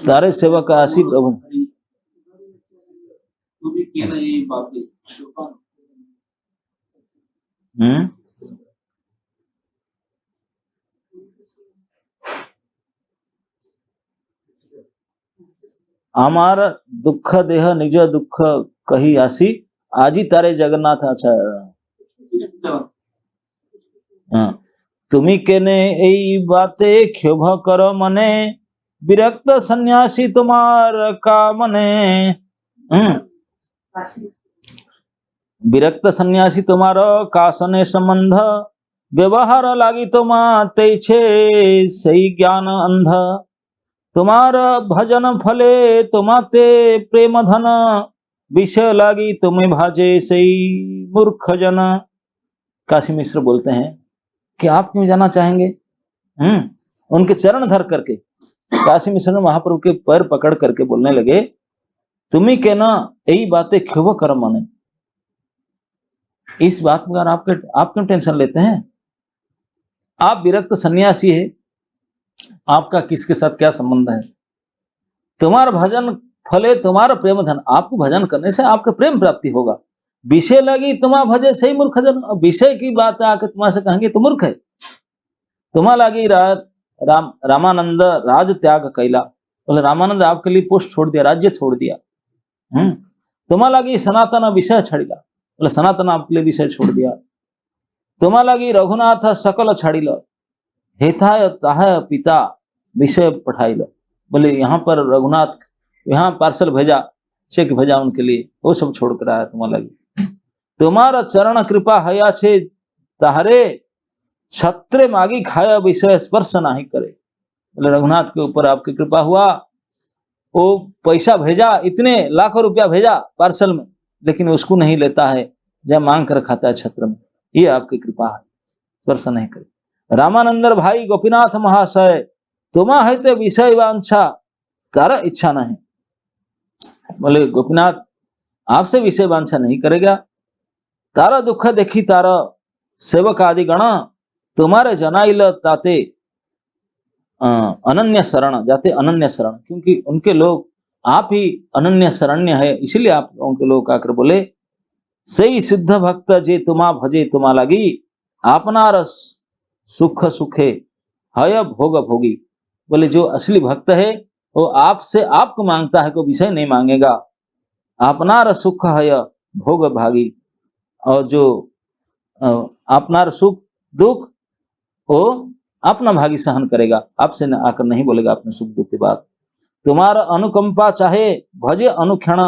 तारे सेवा का आशी प्रभु। आमार दुख देह निज दुख कही आसी, आजी तारे जगन्नाथ। अच्छा तुमी केने এই बाते क्षोभ कर मने, विरक्त सन्यासी तुम्हार का मने। विरक्त सन्यासी तुम्हार कासने संबंध, व्यवहार लागी तुमा तेछे सही ज्ञान अंध। तुम्हार भजन फले तुम्हाते प्रेम धन, विषय लागी तुम्हें भाजे सही मूर्ख जन। काशी मिश्र बोलते हैं कि आप क्यों जाना चाहेंगे? उनके चरण धर करके काशी मिश्र ने महाप्रभु के पैर पकड़ करके बोलने लगे, तुम्ही के ना यही बातें क्षोभ कर माने। इस बात पर आप क्यों टेंशन लेते हैं? आप विरक्त सन्यासी है, आपका किसके साथ क्या संबंध है? तुम्हारा भजन फले तुम्हारा प्रेम धन, आपको भजन करने से आपका प्रेम प्राप्ति होगा। विषय लगी तुम्हारा भजे सही मूर्ख जन, विषय की बात आकर तुम्हारे से कहेंगे तो मूर्ख है। तुम्हारा लगी रामानंद राज त्याग कैला, बोले रामानंद आपके लिए पोस्ट छोड़ दिया, राज्य छोड़ दिया। तुम्हारा लगी सनातन विषय छड़िला, बोले सनातन आपके लिए विषय छोड़ दिया। तुम्हारा लगी रघुनाथ सकल छाड़िल, हेताय ताह पिता विषय पठाइल, बोले यहाँ पर रघुनाथ यहाँ पार्सल भेजा, चेक भेजा उनके लिए, वो सब छोड़ कर आया तुम्हारा लगी। तुम्हारा चरण कृपा हया छे ताहरे, छत्रे मागी खाया विषय स्पर्श नहीं करे। बोले रघुनाथ के ऊपर आपकी कृपा हुआ, वो पैसा भेजा, इतने लाखों रुपया भेजा पार्सल में, लेकिन उसको नहीं लेता है, जब मांग कर खाता है छत्र में। ये आपकी कृपा है, स्पर्श नहीं करे। रामानंदर भाई गोपीनाथ महाशय तुमा है तो विषय वांछा तारा इच्छा नहीं। बोले गोपीनाथ आपसे विषय वांछा नहीं करेगा, तारा दुख देखी तारा सेवक आदि गण तुम्हारे जनाइल ताते अनन्य शरण जाते, अनन्य शरण, क्योंकि उनके लोग आप ही अनन्य शरण्य है, इसलिए आप उनके लोग आकर बोले सही सिद्ध भक्त जे तुमा भजे तुमा लगी आपनार सुख सुखे हय भोग भोगी। बोले जो असली भक्त है वो आपसे आपको मांगता है, कोई विषय नहीं मांगेगा। आपनार सुख हय भोग भागी, और जो आपनार सुख दुख वो अपना भागी सहन करेगा, आपसे न आकर नहीं बोलेगा अपने सुख दुख की बात। तुम्हारा अनुकंपा चाहे भजे अनुक्षण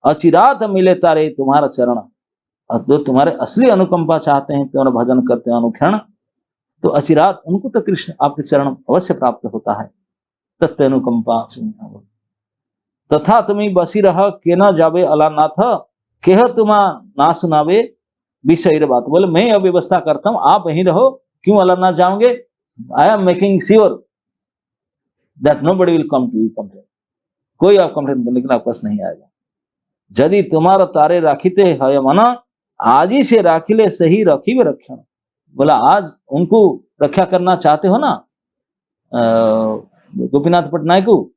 अचिरात मिले तारे तुम्हारा चरण। और जो तुम्हारे असली अनुकंपा चाहते हैं, तुम्हारा भजन करते हैं अनुक्षण, तो अचिरात उनको तो कृष्ण आपके चरण अवश्य प्राप्त होता है। तत्व अनुकंपा तथा तुम्हें बसी रह के न जावे अलानाथ केह तुमा ना सुनावे विषय बात। बोले मैं अब व्यवस्था करता हूं, आप वहीं रहो, क्यों अलानाथ जाओगे? I am making sure that nobody will come to you complain. कोई आप कंप्लेन करने के लिए आपस नहीं आएगा। यदि तुम्हारा तारे राखीते है मना आज ही से राखिले सही रखी वे रक्षण। बोला आज उनको रक्षा करना चाहते हो ना गोपीनाथ पटनायक को,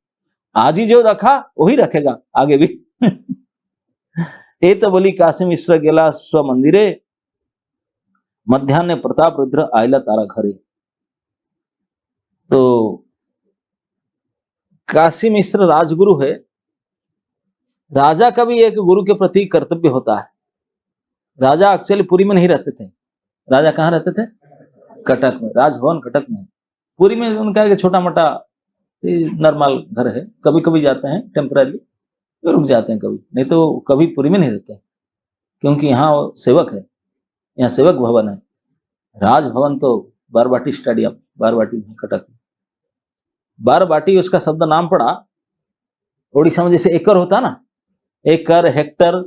आज ही जो रखा वही रखेगा आगे भी। ए तो बोली काशी मिश्र गेला स्व मंदिरे मध्यान्ह प्रताप रुद्र आयला तारा घरे। तो काशी मिश्र राजगुरु है। राजा का भी एक गुरु के प्रति कर्तव्य होता है। राजा एक्चुअली पुरी में नहीं रहते थे। राजा कहाँ रहते थे? कटक में, राजभवन कटक में। पुरी में उनका एक छोटा मोटा नॉर्मल घर है, कभी कभी जाते हैं टेम्पररी, रुक जाते हैं कभी, नहीं तो कभी पुरी में नहीं रहते, क्योंकि यहाँ सेवक है, यहाँ सेवक भवन है। राजभवन तो बारबाटी स्टेडियम, बारबाटी में, कटक में। बारबाटी उसका शब्द नाम पड़ा, ओडिशा में जैसे एकड़ होता ना, एकड़ हेक्टर,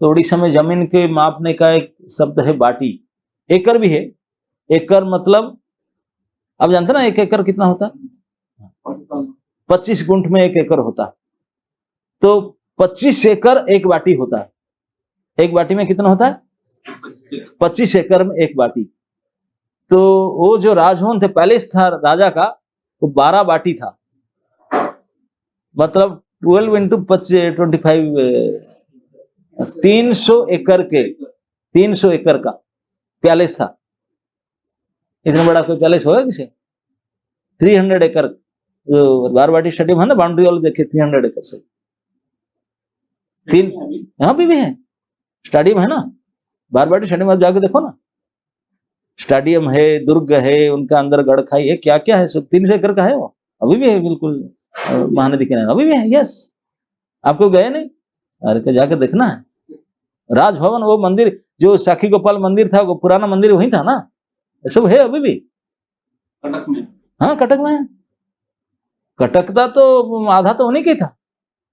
तो ओडिशा में जमीन के मापने का एक शब्द है बाटी। एकड़ भी है। एकड़ मतलब अब जानते ना एक एकड़ कितना होता है? 25 गुंठ में एक एकड़ होता है। तो 25 एकड़ एक बाटी होता है। एक बाटी में कितना होता है? 25 एकड़ में एक बाटी। तो वो जो राजभवन थे, पैलेस था राजा का, वो 12 बाटी था, मतलब 12 इंटू 25 300 एकड़ के, 300 एकड़ का पैलेस था। इतना बड़ा कोई पैलेस होगा किसी? 300 एकड़ जो बारबाटी स्टेडियम है ना, बाउंड्री वाले देखे, 300 एकड़ से तीन, यहाँ भी है स्टेडियम है ना, बारबाटी स्टेडियम आप जाके देखो ना, स्टेडियम है, दुर्ग है, उनका अंदर गढ़खाई है, क्या क्या है, सब 300 एकड़ का है वो, अभी भी है, बिल्कुल महानदी किनारे अभी भी है। यस, आपको गए नहीं? अरे जाकर देखना है। राजभवन, वो मंदिर जो साखी गोपाल मंदिर था, वो पुराना मंदिर वही था ना, सब है अभी भी कटक में। हाँ कटक में है। कटक था तो आधा तो उन्हीं के था।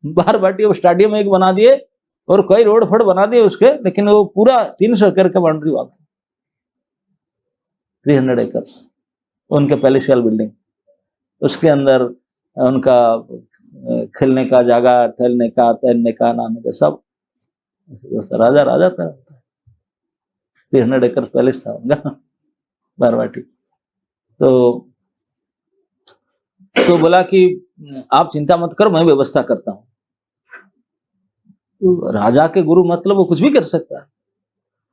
बारबाटी स्टेडियम एक बना दिए और कई रोड फड़ बना दिए उसके, लेकिन वो पूरा 300 एकड़ का बाउंड्री वाल, 300 एकर्स उनके पैलेसियल बिल्डिंग, उसके अंदर उनका खेलने का जगह, ठहरने का, तैरने का, नहाने का, सब राजा राजा था। 300 एकड़ पैलेस था उनका बारबाटी। तो बोला कि आप चिंता मत करो, मैं व्यवस्था करता हूं। तो राजा के गुरु मतलब वो कुछ भी कर सकता है।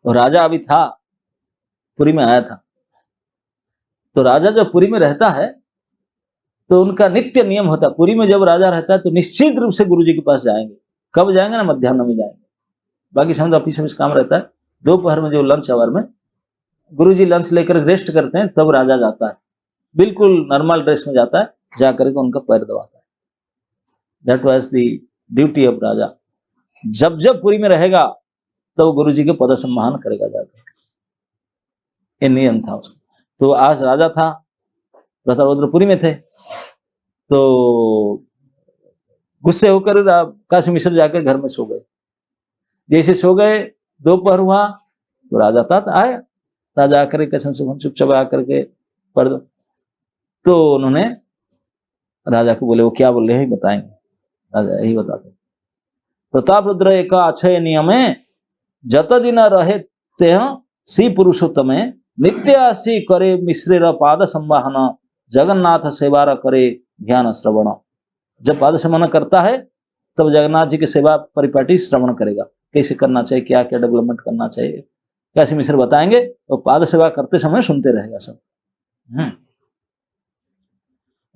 और राजा अभी था, पुरी में आया था। तो राजा जब पुरी में रहता है तो उनका नित्य नियम होता है, पुरी में जब राजा रहता है तो निश्चित रूप से गुरु जी के पास जाएंगे। कब जाएंगे ना? मध्याह्न में जाएंगे। बाकी समय तो ऑफिस काम रहता है। दोपहर में जो लंच आवर में गुरु जी लंच लेकर रेस्ट करते हैं, तब राजा जाता है, बिल्कुल नॉर्मल ड्रेस में जाता है, जाकर के उनका पैर दबाता है। That was the duty of raja. जब जब पुरी में रहेगा तो गुरु जी के पद सम्मान करेगा जाकर, ये नियम था उसका। तो आज राजा था, प्रतापरुद्रपुरी में थे, तो गुस्से होकर काशी मिश्र जाकर घर में सो गए। जैसे सो गए, दोपहर हुआ तो राजा तात आया, राजा आकर कसम से चुपचाप आकर के पढ़ दो। तो उन्होंने राजा को बोले, वो क्या बोले हैं बताएंगे। राजा यही बताते, प्रताप रुद्र एक अक्षय नियमे जत दिन रहे ते श्री पुरुषोत्तमे नित्य करे मिश्रेर पाद संवाहन जगन्नाथ सेवार करे ध्यान श्रवण। जब पाद संवाहन करता है तब जगन्नाथ जी की सेवा परिपाटी श्रवण करेगा, कैसे करना चाहिए, क्या क्या डेवलपमेंट करना चाहिए, कैसे मिश्र बताएंगे, तो पाद सेवा करते समय सुनते रहेगा सब।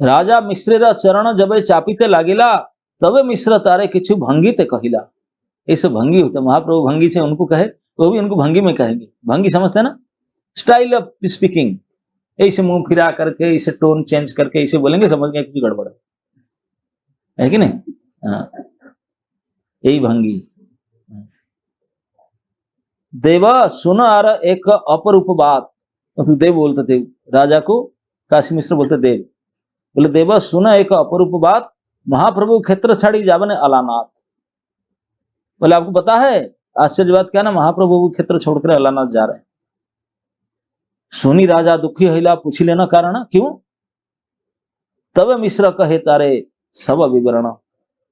राजा मिश्रेर चरण जब चापीते लागिला तबे मिश्र तारे किछु भंगी ते कहिला। ऐसे भंगी होते, महाप्रभु भंगी से उनको कहे, वो भी उनको भंगी में कहेंगे। भंगी समझते हैं ना, स्टाइल ऑफ स्पीकिंग, ऐसे मुंह फिरा करके, ऐसे टोन चेंज करके ऐसे बोलेंगे, समझ गए कुछ गड़बड़ है कि नहीं। हाँ, यही भंगी। देवा सुन आर एक अपरूप बात, तो देव बोलते थे राजा को, काशी मिश्र बोलते देव, बोले देवा सुन एक अपरूप बात महाप्रभु क्षेत्र छाड़ी जावने अलानाथ। बोले आपको पता है आश्चर्य बात क्या ना, महाप्रभु क्षेत्र छोड़कर अलानाथ जा रहे हैं। सुनी राजा दुखी हिला, पूछी लेना कारण क्यों। तब मिश्र कहे तारे सब विवरण,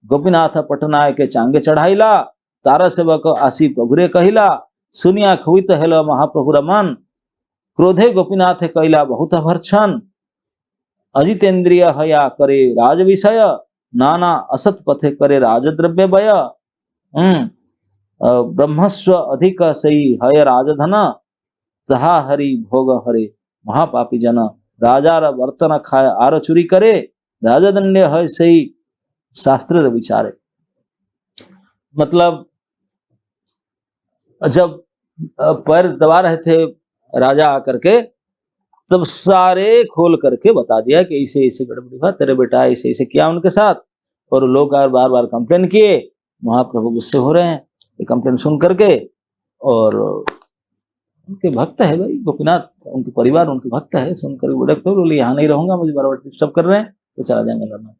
गोपीनाथ पटनाय के चांगे चढ़ाईला तारा सेवक आसी प्रभुरे कहिला। सुनिया खुवित हेल महाप्रभु रमन क्रोधे गोपीनाथ कैला बहुत भर्छन। अजितेन्द्रिय हया करे राज विषय नाना असत पथे करे राजद्रव्य व्यय। ब्रह्मस्व अधिक सही हय राजधन तहा हरि भोग हरे महापापी जन। राजार बर्तन खाए आर चुरी करे राजदंड्य है सही शास्त्र विचारे। मतलब जब पैर दबा रहे थे राजा आकर के, तब सारे खोल करके बता दिया कि ऐसे ऐसे गड़बड़ी हुआ, तेरे बेटा ऐसे ऐसे किया उनके साथ, और लोग बार बार कंप्लेन किए। महाप्रभु गुस्से हो रहे हैं ये कंप्लेन सुन करके, और उनके भक्त है भाई गोपीनाथ, उनके परिवार उनके भक्त है, सुनकर बोले तो बोले यहाँ नहीं रहूंगा, मुझे बार बार डिस्टर्ब कर रहे हैं, तो चला जाएंगे लड़ना।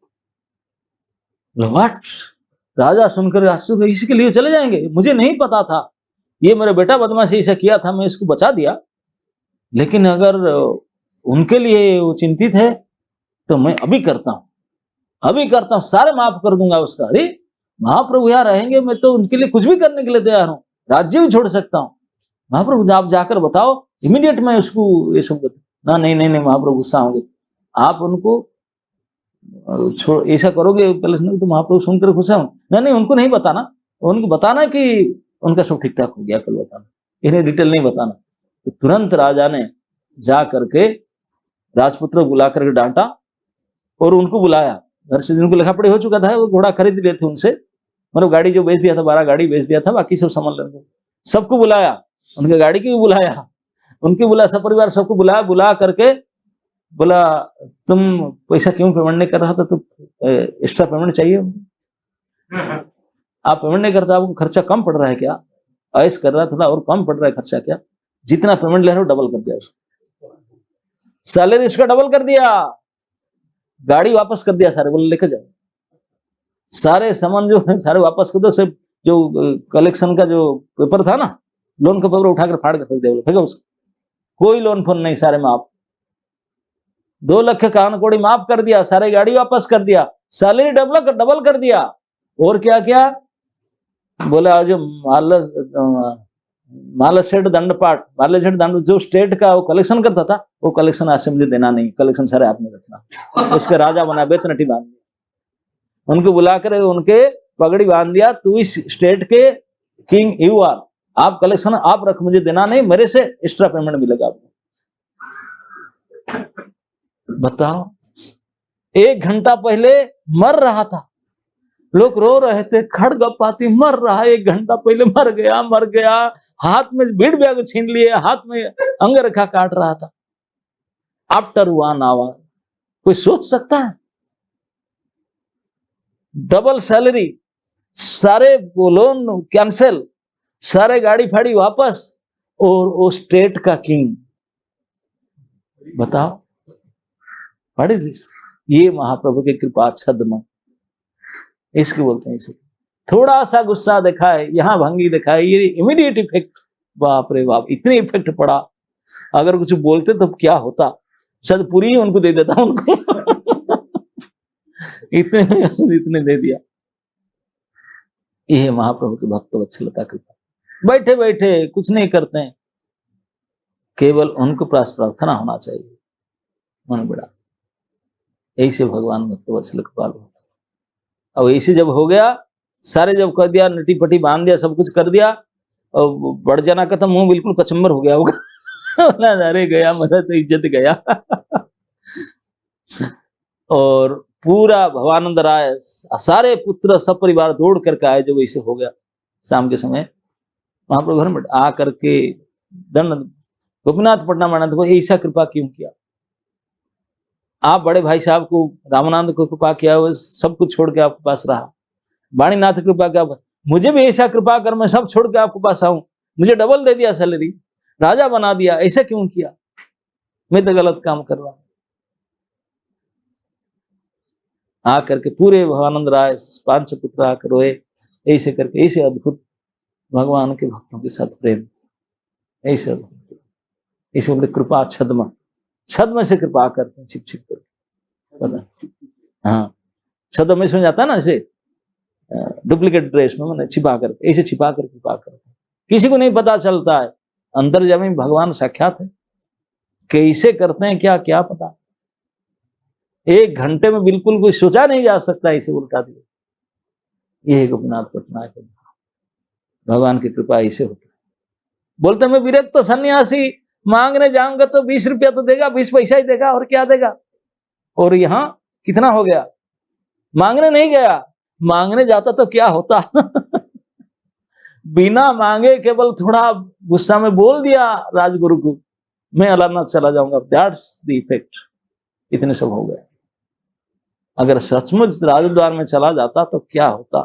व्हाट, राजा सुनकर आश्चर्य, इसी के लिए चले जाएंगे, मुझे नहीं पता था, ये मेरा बेटा बदमाशी ऐसा किया था, मैं इसको बचा दिया, लेकिन अगर उनके लिए वो चिंतित है तो मैं अभी करता हूँ, अभी करता हूँ, सारे माफ कर दूंगा उसका। अरे महाप्रभु यहाँ रहेंगे, मैं तो उनके लिए कुछ भी करने के लिए तैयार हूँ, राज्य भी छोड़ सकता हूँ। महाप्रभु आप जाकर बताओ, इमीडिएट मैं उसको ये सब ना, नहीं नहीं नहीं, महाप्रभु गुस्सा होंगे, आप उनको छोड़, ऐसा करोगे पहले तो महाप्रभु सुनकर खुश हों। नहीं, उनको नहीं बताना, उनको बताना कि उनका सब ठीक ठाक हो गया, कल बताना, इन्हें डिटेल नहीं बताना। तो तुरंत राजा ने जा करके राजपुत्र बुला करके डांटा और उनको बुलाया। घर से जिनको लिखा पढ़ी हो चुका था, वो घोड़ा खरीद लिए थे उनसे, मतलब गाड़ी जो बेच दिया था, 12 गाड़ी बेच दिया था, बाकी सब सामान लेंगे, सबको बुलाया, उनके गाड़ी की भी बुलाया, उनकी बुलाया, सब परिवार सबको बुलाया। बुला करके बोला तुम पैसा क्यों पेमेंट नहीं कर रहा था, तो एक्स्ट्रा पेमेंट चाहिए, आप पेमेंट नहीं करता, आपको खर्चा कम पड़ रहा है क्या, ऐश कर रहा थोड़ा और कम पड़ रहा है खर्चा क्या, जितना पेमेंट ले रहे हो डबल कर दिया, उसको सैलरी उसका डबल कर दिया, गाड़ी वापस कर दिया, सारे बोले लेके जाओ, सारे सामान जो है सारे वापस कर दो, सिर्फ जो कलेक्शन का जो पेपर था ना, लोन का पेपर उठाकर फाड़ कर फेंक दिया, फेंका उसको, कोई लोन फोन नहीं, सारे माफ, 2 लाख कान कोड़ी माफ कर दिया, सारे गाड़ी वापस कर दिया, सैलरी डबल कर दिया, और क्या क्या बोले आज मालसेठ दंडपाठ, मालसेठ दंड जो स्टेट का वो कलेक्शन करता था, वो कलेक्शन आज से मुझे देना नहीं, कलेक्शन सारे आपने रखना। उसके राजा बना, बेतनटी बांध दिया, उनको बुलाकर उनके पगड़ी बांध दिया, तू इस स्टेट के किंग यू आर, आप कलेक्शन आप रख, मुझे देना नहीं, मेरे से एक्स्ट्रा पेमेंट मिलेगा आपको। बताओ, 1 घंटा पहले मर रहा था, लोग रो रहे थे, खड़ग पाती मर रहा, 1 घंटा पहले मर गया, हाथ में भीड़ बैग छीन लिए, हाथ में अंगरखा काट रहा था, आफ्टर 1 आवर, कोई सोच सकता है? डबल सैलरी, सारे लोन कैंसिल, सारे गाड़ी फाड़ी वापस, और वो स्टेट का किंग, बताओ व्हाट इज दिस? ये महाप्रभु की कृपा छद्म, इसको बोलते हैं। इसे थोड़ा सा गुस्सा दिखाए, यहाँ भंगी दिखाए, ये इमीडिएट इफेक्ट, बाप रे बाप, इतने इफेक्ट पड़ा। अगर कुछ बोलते तो क्या होता, शायद पूरी ही उनको दे देता उनको। इतने दे दिया। ये महाप्रभु के भक्त वत्सलता कृपा। बैठे बैठे कुछ नहीं करते हैं, केवल उनको प्रार्थना होना चाहिए, मन बड़ा। ऐसे भगवान भक्त वत्सल कृपालु होता। अब ऐसे जब हो गया, सारे जब कर दिया, नटी पटी बांध दिया, सब कुछ कर दिया, और बढ़ जाना का तो मुंह बिल्कुल कचम्बर हो गया होगा। अरे गया मेरा तो इज्जत गया। और पूरा भवानंद राय सारे पुत्र सब परिवार दौड़ करके आए जब ऐसे हो गया। शाम के समय महाप्रभु घर में आ करके दंड, गोपीनाथ पटना महाराज को ऐसा कृपा क्यों किया? आप बड़े भाई साहब को, रामानंद को कृपा किया, वो सब कुछ छोड़ के आपके पास रहा। वाणीनाथ कृपा किया, मुझे भी ऐसा कृपा कर, मैं सब छोड़ के आपके पास आऊं, मुझे डबल दे दिया सैलरी, राजा बना दिया, ऐसा क्यों किया? मैं तो गलत काम कर रहा हूं। आकर के पूरे भवानंद राय 5 पुत्र आकर रोए, ऐसे करके। ऐसे अद्भुत भगवान के भक्तों के साथ प्रेम, ऐसे अद्भुत, ऐसे बोलते कृपा छद्म, छद्म से कृपा करते हैं, छिप छिप करके। हाँ, छद्म में समझ आता है ना, ऐसे डुप्लीकेट ड्रेस में, मैंने छिपा कर, ऐसे छिपा कर कृपा करते, किसी को नहीं पता चलता है। अंतर्यामी भगवान साक्षात है, कैसे करते हैं क्या क्या पता। 1 घंटे में बिल्कुल कोई सोचा नहीं जा सकता, ऐसे उल्टा दिया। ये गोपीनाथ पटनायक भगवान की कृपा ऐसे होती है। बोलते मैं विरक्त तो सन्यासी, मांगने जाऊंगा तो 20 रुपया तो देगा, 20 पैसा ही देगा, और क्या देगा। और यहाँ कितना हो गया, मांगने नहीं गया, मांगने जाता तो क्या होता। बिना मांगे केवल थोड़ा गुस्सा में बोल दिया राजगुरु को, मैं अलाहाबाद चला जाऊंगा, दैट्स द इफेक्ट। इतने सब हो गए। अगर सचमुच राजद्वार में चला जाता तो क्या होता,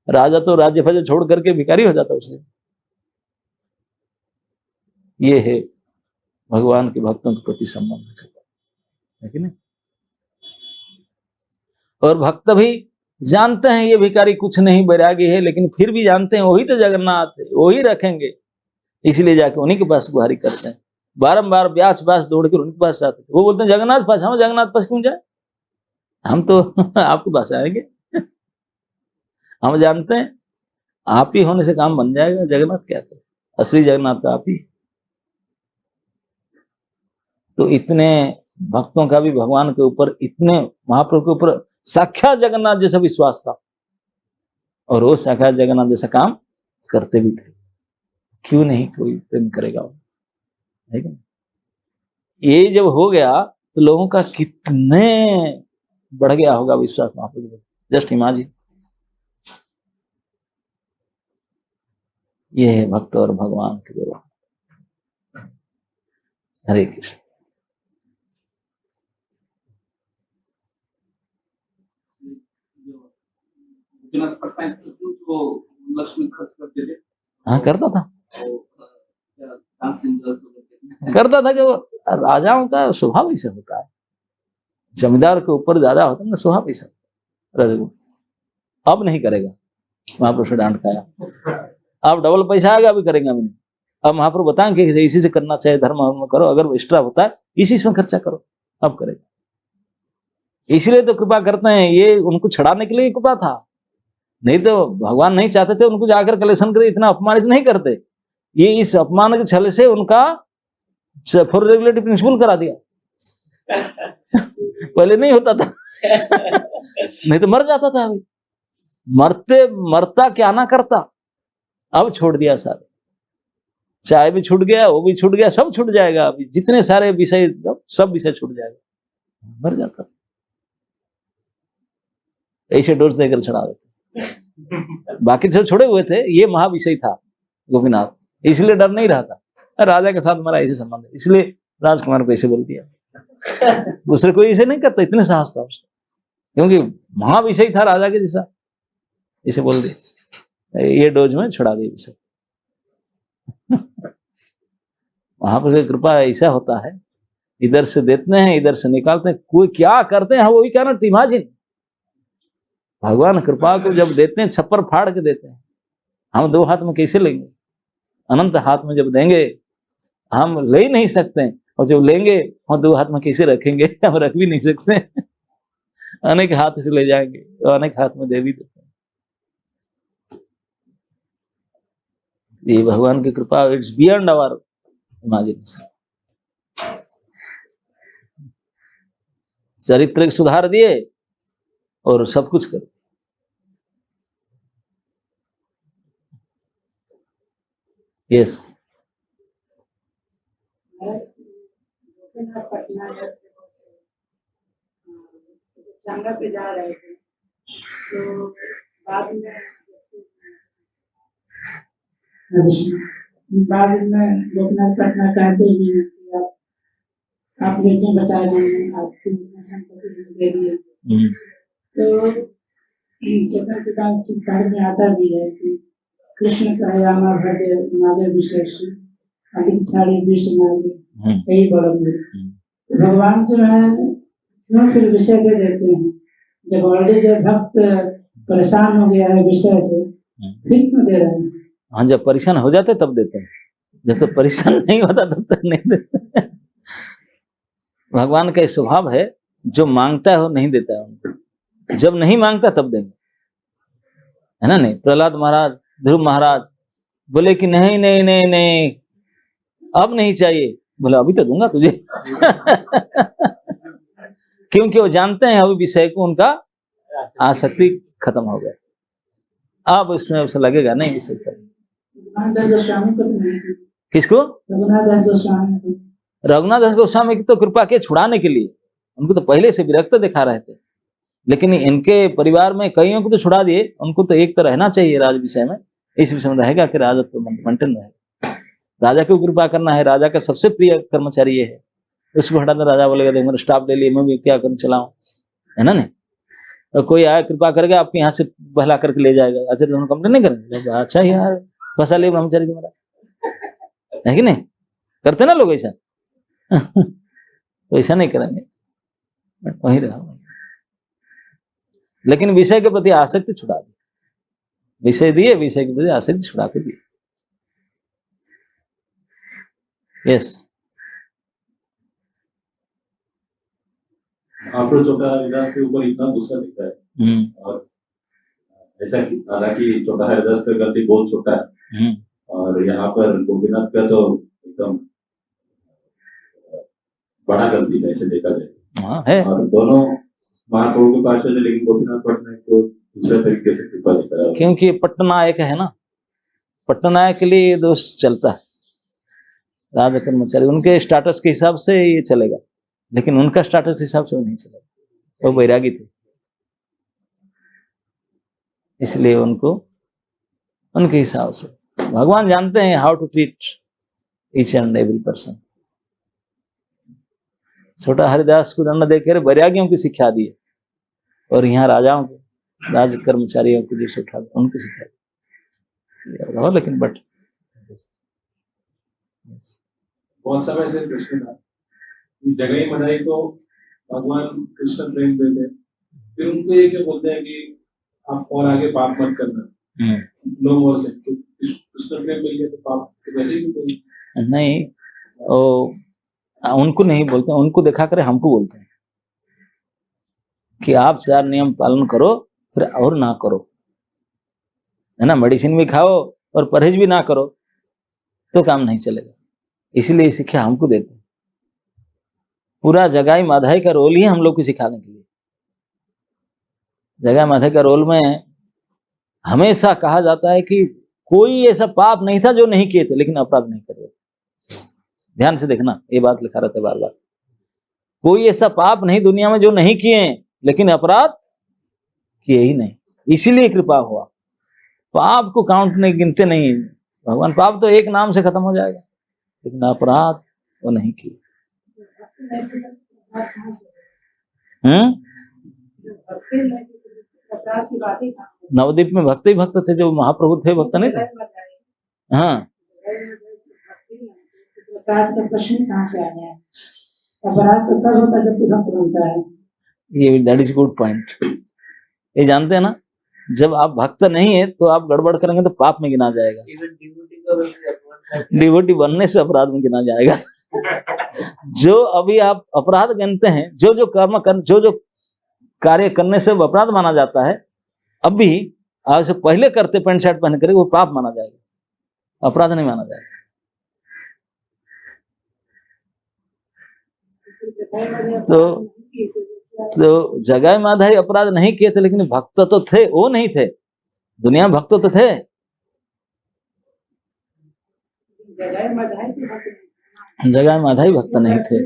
राजा तो राज्य फजे छोड़ करके भिखारी हो जाता उसने। ये है भगवान के भक्तों के प्रति संबंध, है कि नहीं? और भक्त भी जानते हैं ये भिखारी कुछ नहीं, बैरागी है, लेकिन फिर भी जानते हैं वही तो जगन्नाथ है, वही रखेंगे, इसलिए जाके उन्हीं के पास गुहारी करते हैं। बारंबार ब्यास ब्यास दौड़ कर उनके पास जाते हैं। वो बोलते हैं जगन्नाथ पास, हम जगन्नाथ पास क्यों जाए, हम तो आपके पास आएंगे। हम जानते हैं आप ही होने से काम बन जाएगा, जगन्नाथ क्या करे, असली जगन्नाथ तो आप ही। तो इतने भक्तों का भी भगवान के ऊपर, इतने महाप्रभु के ऊपर साक्षात जगन्नाथ जैसा विश्वास था, और वो साक्षात जगन्नाथ जैसा काम करते भी थे। क्यों नहीं कोई प्रेम करेगा, है कि? ये जब हो गया तो लोगों का कितने बढ़ गया होगा विश्वास महाप्रभु। Just imagine. ये है भक्त और भगवान के व्यवहार। हरे कृष्ण। लक्ष्मी खर्च करते थे। हाँ, करता था, करता था कि वो राजाओं का स्वभाव ऐसे होता है, जमींदार के ऊपर ज्यादा होता है ना स्वभाव ऐसा। अब नहीं करेगा, महाप्रभु से डांट खाया, अब डबल पैसा आएगा अभी करेंगे अभी नहीं। अब महाप्रभु बताएंगे कि इसी से करना चाहिए, धर्म करो, अगर एक्स्ट्रा होता है इसी में खर्चा करो, अब करेगा। इसलिए तो कृपा करते हैं, ये उनको छड़ाने के लिए कृपा था, नहीं तो भगवान नहीं चाहते थे उनको जाकर कलेक्शन करे, इतना अपमानित नहीं करते। ये इस अपमान के छल से उनका फॉर रेगुलेटिव प्रिंसिपल करा दिया। पहले नहीं होता था। नहीं तो मर जाता था, अभी मरते मरता क्या ना करता, अब छोड़ दिया सारे, चाय भी छूट गया, वो भी छूट गया, सब छूट जाएगा, अभी जितने सारे विषय सब विषय छूट जाएगा, मर जाता। ऐसे डोज देकर छड़ा देते। बाकी सब छोड़े हुए थे, ये महाविषय था गोपीनाथ, इसलिए डर नहीं रहा था। राजा के साथ हमारा ऐसे संबंध है, इसलिए राजकुमार को ऐसे बोल दिया। दूसरे कोई ऐसे नहीं करता, इतने साहस था उसका, क्योंकि महाविषय था राजा के जैसा, इसे बोल दिया, ये डोज में छुड़ा दी विषय। वहां पर कृपा ऐसा होता है, इधर से देते हैं इधर से निकालते हैं, कोई क्या करते हैं वो भी क्या ना, इमेजिन। भगवान कृपा को जब देते हैं छप्पर फाड़ के देते हैं, हम 2 हाथ में कैसे लेंगे, अनंत हाथ में जब देंगे हम ले ही नहीं सकते हैं, और जब लेंगे हम दो हाथ में कैसे रखेंगे, हम रख भी नहीं सकते। अनेक हाथ से ले जाएंगे तो अनेक हाथ में दे भी देते हैं। ये भगवान की कृपा, इट्स बियॉन्ड आवर इमेजिनेशन। चरित्र सुधार दिए और सब कुछ कर। यस, गंगा पे जा रहे थे तो बाद में लोकनाथ पटना कहते भी हैं कि आप लेके बता दें, आपकी संपत्ति दे दिए। तो चतुर्थ चित्कार में आता भी है कि कृष्ण कहयामा भजे माले विशेष अधिक साड़ी विष मांगे कई बड़े। भगवान जो है क्यों फिर विषय दे देते हैं? जब ऑलरेडी जो भक्त परेशान हो गया है विषय से, फिर क्यों दे रहे हैं? हाँ, जब परेशान हो जाते तब देते हैं, जब तो परेशान नहीं होता तब तक नहीं देते। भगवान का स्वभाव है, जो मांगता है वो नहीं देता है उनको, जब नहीं मांगता तब देंगे, है ना। नहीं, प्रहलाद महाराज, ध्रुव महाराज बोले कि नहीं नहीं नहीं नहीं अब नहीं चाहिए, बोले अभी तो दूंगा तुझे। क्योंकि वो जानते हैं अभी विषय को उनका आसक्ति खत्म हो गया, अब उसमें उसे लगेगा नहीं विषय खत्म। किसको? रघुनाथ दास गोस्वामी की तो कृपा के छुड़ाने के लिए, उनको तो पहले से विरक्त दिखा रहे थे, लेकिन इनके परिवार में कईयों को तो छुड़ा दिए। उनको तो एक तो रहना चाहिए राज विषय में, इस विषय में रहेगा कि राजा तो मेंटेन रहेगा, राजा को कृपा करना है, राजा का सबसे प्रिय कर्मचारी ये है। उसको हटा दो, राजा बोलेगा देखो मेरा स्टाफ ले लिए, मैं भी क्या करूं चलाऊं, है ना। नहीं तो कोई आया कृपा करके आपके यहाँ से बहला करके ले जाएगा, अच्छा तो हम कंप्लेन नहीं करेंगे, अच्छा यार फंसा ले ब्रह्मचारी तुम्हारा, है कि नहीं? करते ना लोग ऐसा। तो ऐसा नहीं करेंगे, वहीं रहा। लेकिन विषय के प्रति आसक्ति छुड़ा दी, विषय दिए, विषय के प्रति आसक्ति छुड़ा के दिए। यस, आपको छोटा हरिदास के ऊपर इतना गुस्सा दिखता है, और ऐसा हालांकि छोटा हरिदास का गलती बहुत छोटा है, और यहाँ पर गोपीनाथ का तो एकदम बड़ा गलती है ऐसे देखा जाए। और दोनों महाप्रभु के पास चले, लेकिन गोपीनाथ पटनायक को दूसरे तरीके से कृपा दिखा है, क्योंकि पट्टनायक है ना, पट्टनायक के लिए दोष चलता है। राजा कर्मचारी उनके स्टाटस के हिसाब से ये चलेगा, लेकिन उनका स्टाटस के हिसाब से वो नहीं चलेगा, वो बैरागी थे, इसलिए उनको उनके हिसाब से। भगवान जानते हैं how to treat each and every person. छोटा हरिदास को दंड देकर बैरागियों की शिक्षा दी, और यहाँ राजाओं को, राज कर्मचारियों को जो उठा उनको सिखा दी। लेकिन बट बहुत समय से कृष्ण था, जगह मनाई तो भगवान कृष्ण प्रेम देते, फिर उनको ये क्या बोलते हैं कि आप और आगे पाप मत करना, नो मोर से। कृष्ण प्रेम मिल गया तो पाप तो वैसे ही नहीं, उनको नहीं बोलते, उनको देखा करे हमको बोलते हैं कि आप 4 नियम पालन करो फिर और ना करो, है ना। मेडिसिन भी खाओ और परहेज भी ना करो तो काम नहीं चलेगा, इसलिए शिक्षा हमको देते हैं। पूरा जगाई माधाई का रोल ही हम लोग को सिखाने के लिए। जगाई माधाई का रोल में हमेशा कहा जाता है कि कोई ऐसा पाप नहीं था जो नहीं किए थे, लेकिन अपराध नहीं कर रहे थे। ध्यान से देखना, ये बात लिखा रहता है बार बार, कोई ऐसा पाप नहीं दुनिया में जो नहीं किए, लेकिन अपराध किए ही नहीं, इसीलिए कृपा हुआ। पाप को काउंट नहीं, गिनते नहीं भगवान। पाप तो एक नाम से खत्म हो जाएगा, लेकिन अपराध वो नहीं किए। नवद्वीप में भक्त ही भक्त थे, जो महाप्रभु थे भक्त नहीं थे। हाँ, प्रश्न कहाँ से आ गया? अपराध तो तब होता है जब भक्त बनता है। ये दैट इज गुड पॉइंट। ये जानते हैं ना, जब आप भक्त नहीं है तो आप गड़बड़ करेंगे तो पाप में गिना जाएगा। डिवोटी बनने से अपराध में गिना जाएगा। जो अभी आप अपराध गिनते हैं, जो जो कर्म कर, जो जो कार्य करने से वो अपराध माना जाता है, अभी आज से पहले करते पैंट शर्ट पहन कर वो पाप माना जाएगा, अपराध नहीं माना जाएगा। तो जगाई माधाई अपराध नहीं किए थे, लेकिन भक्त तो थे, वो नहीं थे। दुनिया में भक्त तो थे। जगाई माधाई भक्त नहीं थे,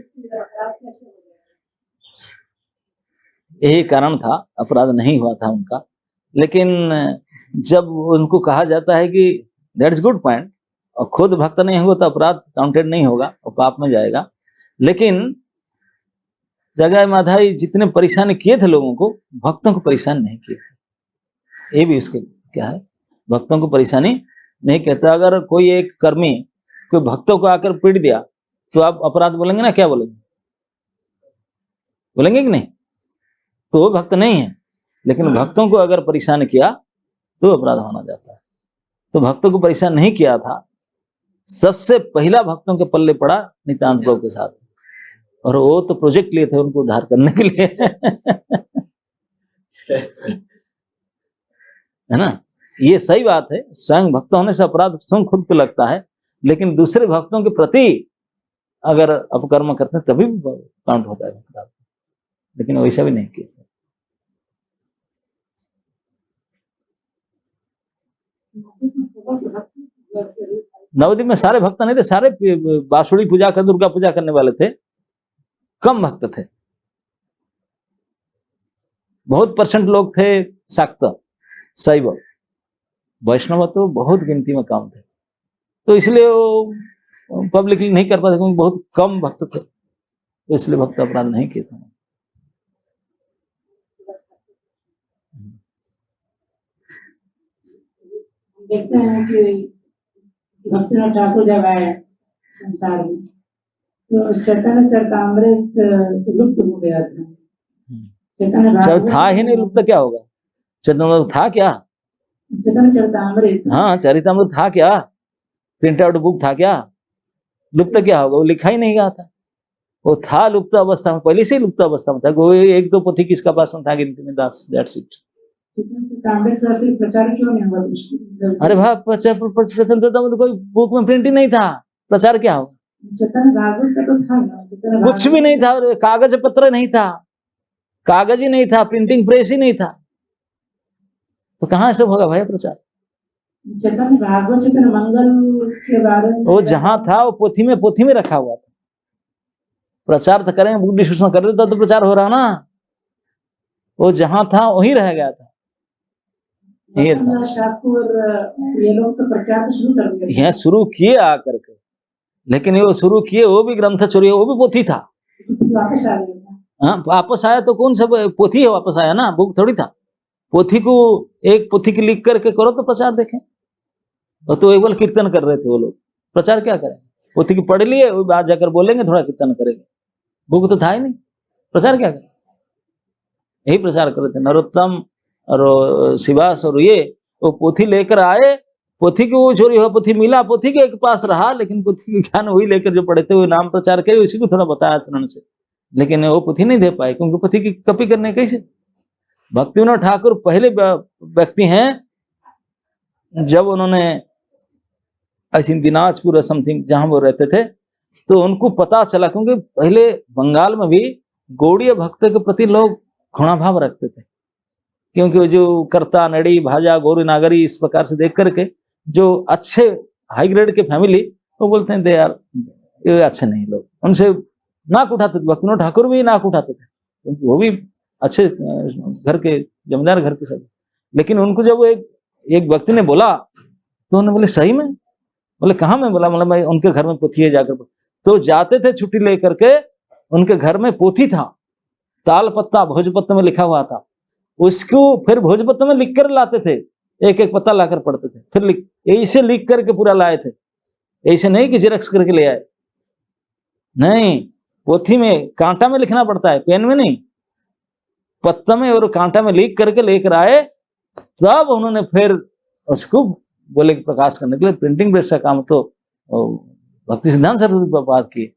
यही कारण था, अपराध नहीं हुआ था उनका। लेकिन जब उनको कहा जाता है कि दैट्स गुड पॉइंट, और खुद भक्त नहीं होगा तो अपराध काउंटेड नहीं होगा और पाप में जाएगा। लेकिन जगाई माधाई जितने परेशान किए थे लोगों को, भक्तों को परेशान नहीं किए थे। ये भी उसके क्या है, भक्तों को परेशानी नहीं कहता। अगर कोई एक कर्मी कोई भक्तों को आकर पीट दिया तो आप अपराध बोलेंगे ना, क्या बोलेंगे? बोलेंगे कि नहीं? तो वो भक्त नहीं है। लेकिन भक्तों को अगर परेशान किया तो अपराध माना जाता है। तो भक्तों को परेशान नहीं किया था। सबसे पहला भक्तों के पल्ले पड़ा नित्यानंद प्रभु के साथ, और वो तो प्रोजेक्ट लिए थे उनको उद्धार करने के लिए। है ना? ये सही बात है। स्वयं भक्त होने से अपराध स्वयं खुद को लगता है, लेकिन दूसरे भक्तों के प्रति अगर अपकर्म करते हैं तभी काउंट होता है अपराध। लेकिन वैसा भी नहीं किया। नवद्वीप में सारे भक्त नहीं थे, सारे बांसुरी पूजा कर, दुर्गा पूजा करने वाले थे। कम भक्त थे, बहुत परसेंट लोग थे शाक्त शैव, वैष्णव तो बहुत गिनती में कम थे। तो इसलिए वो पब्लिकली नहीं कर पाते, क्योंकि बहुत कम भक्त थे, तो इसलिए भक्त अपराध नहीं किए थे। देखते हैं कि भक्तिनाथ ठाकुर जब आए संसार में तो चैतन्य चरितामृत लुप्त हो गया था। चैतन्य था ही नहीं, लुप्त क्या होगा? चैतन्य था क्या? चैतन्य चरितामृत, हाँ चरितामृत था क्या? प्रिंट आउट बुक था क्या? लुप्त क्या होगा? वो लिखा ही नहीं गया था। वो था लुप्त अवस्था में, पहले से ही लुप्त अवस्था में था। कोई एक दो पोथी किसका पास में था गिनती में, दैट्स इट। प्रचार क्यों नहीं हुआ? अरे भाई कोई बुक में प्रिंट ही नहीं था, प्रचार क्या होगा? चैतन्य भागवत का तो था, कुछ भी नहीं था, कागज पत्र नहीं था, कागज ही नहीं था, प्रिंटिंग प्रेस ही नहीं था, तो कहाँ से होगा भाई प्रचार? चैतन्य भागवत चैतन्य मंगल के बारे में वो जहां था वो पोथी में रखा हुआ था। प्रचार तो करेंगे, बुक डिस्ट्रीब्यूशन कर रहे तो प्रचार हो रहा ना। वो जहां था वहीं रह गया था। ये लोग तो प्रचार शुरू कर दिया, यहाँ शुरू किए आकर के, लेकिन वो शुरू किए वो भी ग्रंथ चोरी, वो भी पोथी था। वापस आ गया। हाँ वापस आया तो कौन सा पोथी है वापस आया ना, बुक थोड़ी था। पोथी को एक पोथी की लिख करके करो तो प्रचार देखें। और तो एक बार कीर्तन कर रहे थे वो लोग, प्रचार क्या करें? पोथी की पढ़ लिए, वो बात जाकर बोलेंगे, थोड़ा कीर्तन करेंगे। बुक तो था ही नहीं, प्रचार क्या करें? यही प्रचार कर रहे थे नरोत्तम और शिवास और ये। वो पोथी लेकर आए, पोथी की वो चोरी हुआ, पोथी मिला, पोथी के एक पास रहा, लेकिन पोथी के ज्ञान वही लेकर जो पढ़े थे वो नाम प्रचार करे, उसी को थोड़ा बताया आचरण से, लेकिन वो पोथी नहीं दे पाए, क्योंकि पोथी की कॉपी करने कैसे? भक्तिविनोद ठाकुर पहले व्यक्ति हैं जब उन्होंने आई थिंक दिनाजपुर समथिंग जहां वो रहते थे, तो उनको पता चला, क्योंकि पहले बंगाल में भी गौड़ीय भक्त के प्रति लोग घृणाभाव रखते थे, क्योंकि जो कर्ता नड़ी भाजा गौरी नागरी इस प्रकार से देख करके जो अच्छे हाई ग्रेड के फैमिली, वो बोलते हैं दे यार ये अच्छे नहीं लोग, उनसे नाक उठाते थे। भक्तिविनोद ठाकुर भी नाक उठाते थे, क्योंकि वो भी अच्छे घर के जमींदार घर के सब। लेकिन उनको जब एक व्यक्ति ने बोला तो उन्होंने बोले सही में? बोले कहाँ में? बोला मतलब मैं उनके घर में पोथी है, जाकर तो जाते थे छुट्टी लेकर के, उनके घर में पोथी था, ताल पत्ता भोजपत्र में लिखा हुआ था, उसको फिर भोजपत्र में लिख कर लाते थे, एक एक पत्ता लाकर पढ़ते थे, फिर ऐसे लिख करके पूरा लाए थे। ऐसे नहीं कि जेरक्स करके ले आए, नहीं, पोथी में कांटा में लिखना पड़ता है, पेन में नहीं, पत्ता में और कांटा में लिख करके लेकर आए। तब उन्होंने फिर उसको बोले प्रकाश करने के लिए। प्रिंटिंग प्रेस का काम तो और भक्ति सिद्धांत सरस्वती प्रभुपाद किए,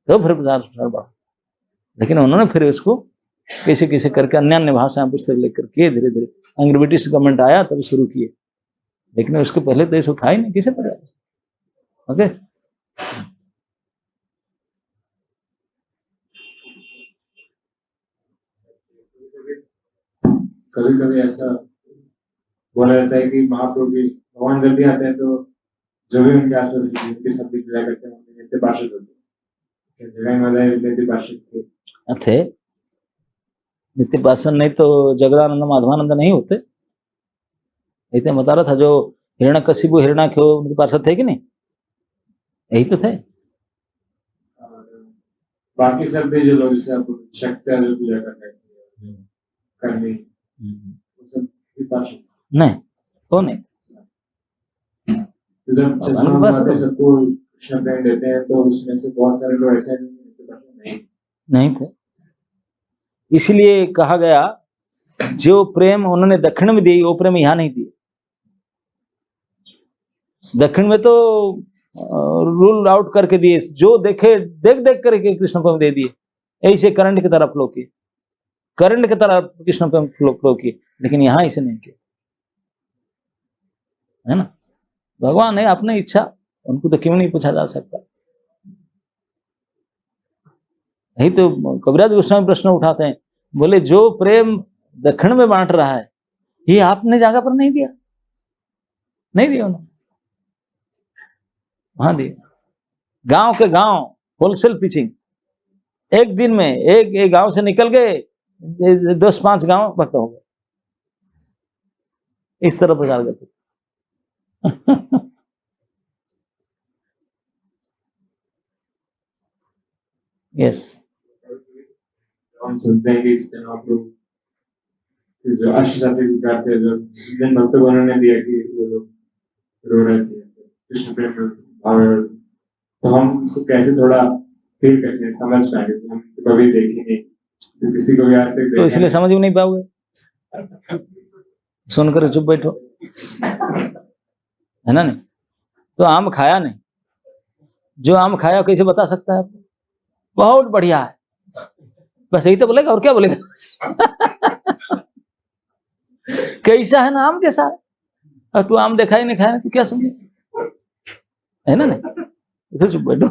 तो फिर प्रचार बढ़ा। लेकिन उन्होंने फिर उसको कैसे कैसे करके अन्य अन्य भाषाएं पुस्तक लेकर के धीरे धीरे अंग्रेज ब्रिटिश गवर्नमेंट आया तब शुरू किए, लेकिन उसके पहले देश उठा ही नहीं, किसे पता। ओके, कभी कभी ऐसा बोला जाता है कि महाप्रभु की भगवान जब भी आते हैं तो जो भी उनके आसपास उनके शब्द क्रिया करते हैं उनके नित्य पार्षद होते हैं। जगह माता नित्य पार्षद थे नित्य पासन, नहीं तो जगदानंद माधवानंद नहीं होते। इतने बता रहा था, जो हिरण्यकशिपु हिरण्याक्ष उनके पार्षद थे कि नहीं, यही तो थे। बाकी सब भी जो लोग जैसे आप शक्ति जो पूजा करते हैं करनी, वो सब भी पार्षद नहीं, वो नहीं। तो जब सबको कृष्ण प्रेम देते हैं तो उसमें से बहुत सारे लोग ऐसे नहीं थे। इसलिए कहा गया जो प्रेम उन्होंने दक्षिण में दी वो प्रेम यहाँ नहीं दिए। दक्षिण में तो रूल आउट करके दिए, जो देखे देख देख करके कृष्ण प्रेम दे दिए, ऐसे करंट की तरह फ्लो किए, करंट की तरह कृष्ण प्रेम फ्लो किए, लेकिन यहाँ ऐसे नहीं किए, है ना। भगवान है अपनी इच्छा, उनको तो क्यों नहीं पूछा जा सकता। यही तो कबीराज गोस्वामी प्रश्न उठाते हैं, बोले जो प्रेम दक्षिण में बांट रहा है ये आपने जगह पर नहीं दिया, नहीं दिया उन्होंने, वहां दिया। गांव के गांव होलसेल पिचिंग, एक दिन में एक गांव से निकल गए 10-5 गांव भक्त हो गए, इस तरह प्रचार करते। यस, हम सुनते हैं कि इस दिन आप लोग जो अष्टसात्विक विकार थे जो जिन भक्तों को उन्होंने दिया कि वो लोग रो रहे थे कृष्ण प्रेम और तो हम उसको कैसे थोड़ा फील कैसे समझ पाएंगे, हम कभी देखे नहीं, तो किसी को भी आज तक तो इसलिए समझ भी नहीं पाओगे, सुनकर चुप बैठो, है ना। नहीं तो आम खाया नहीं, जो आम खाया कैसे बता सकता है आपको, बहुत बढ़िया है, बस यही तो बोलेगा, और क्या बोलेगा। कैसा है ना आम कैसा है, और तू आम देखा ही नहीं खाया तो क्या समझे, है ना। नहीं फिर चुप बैठो।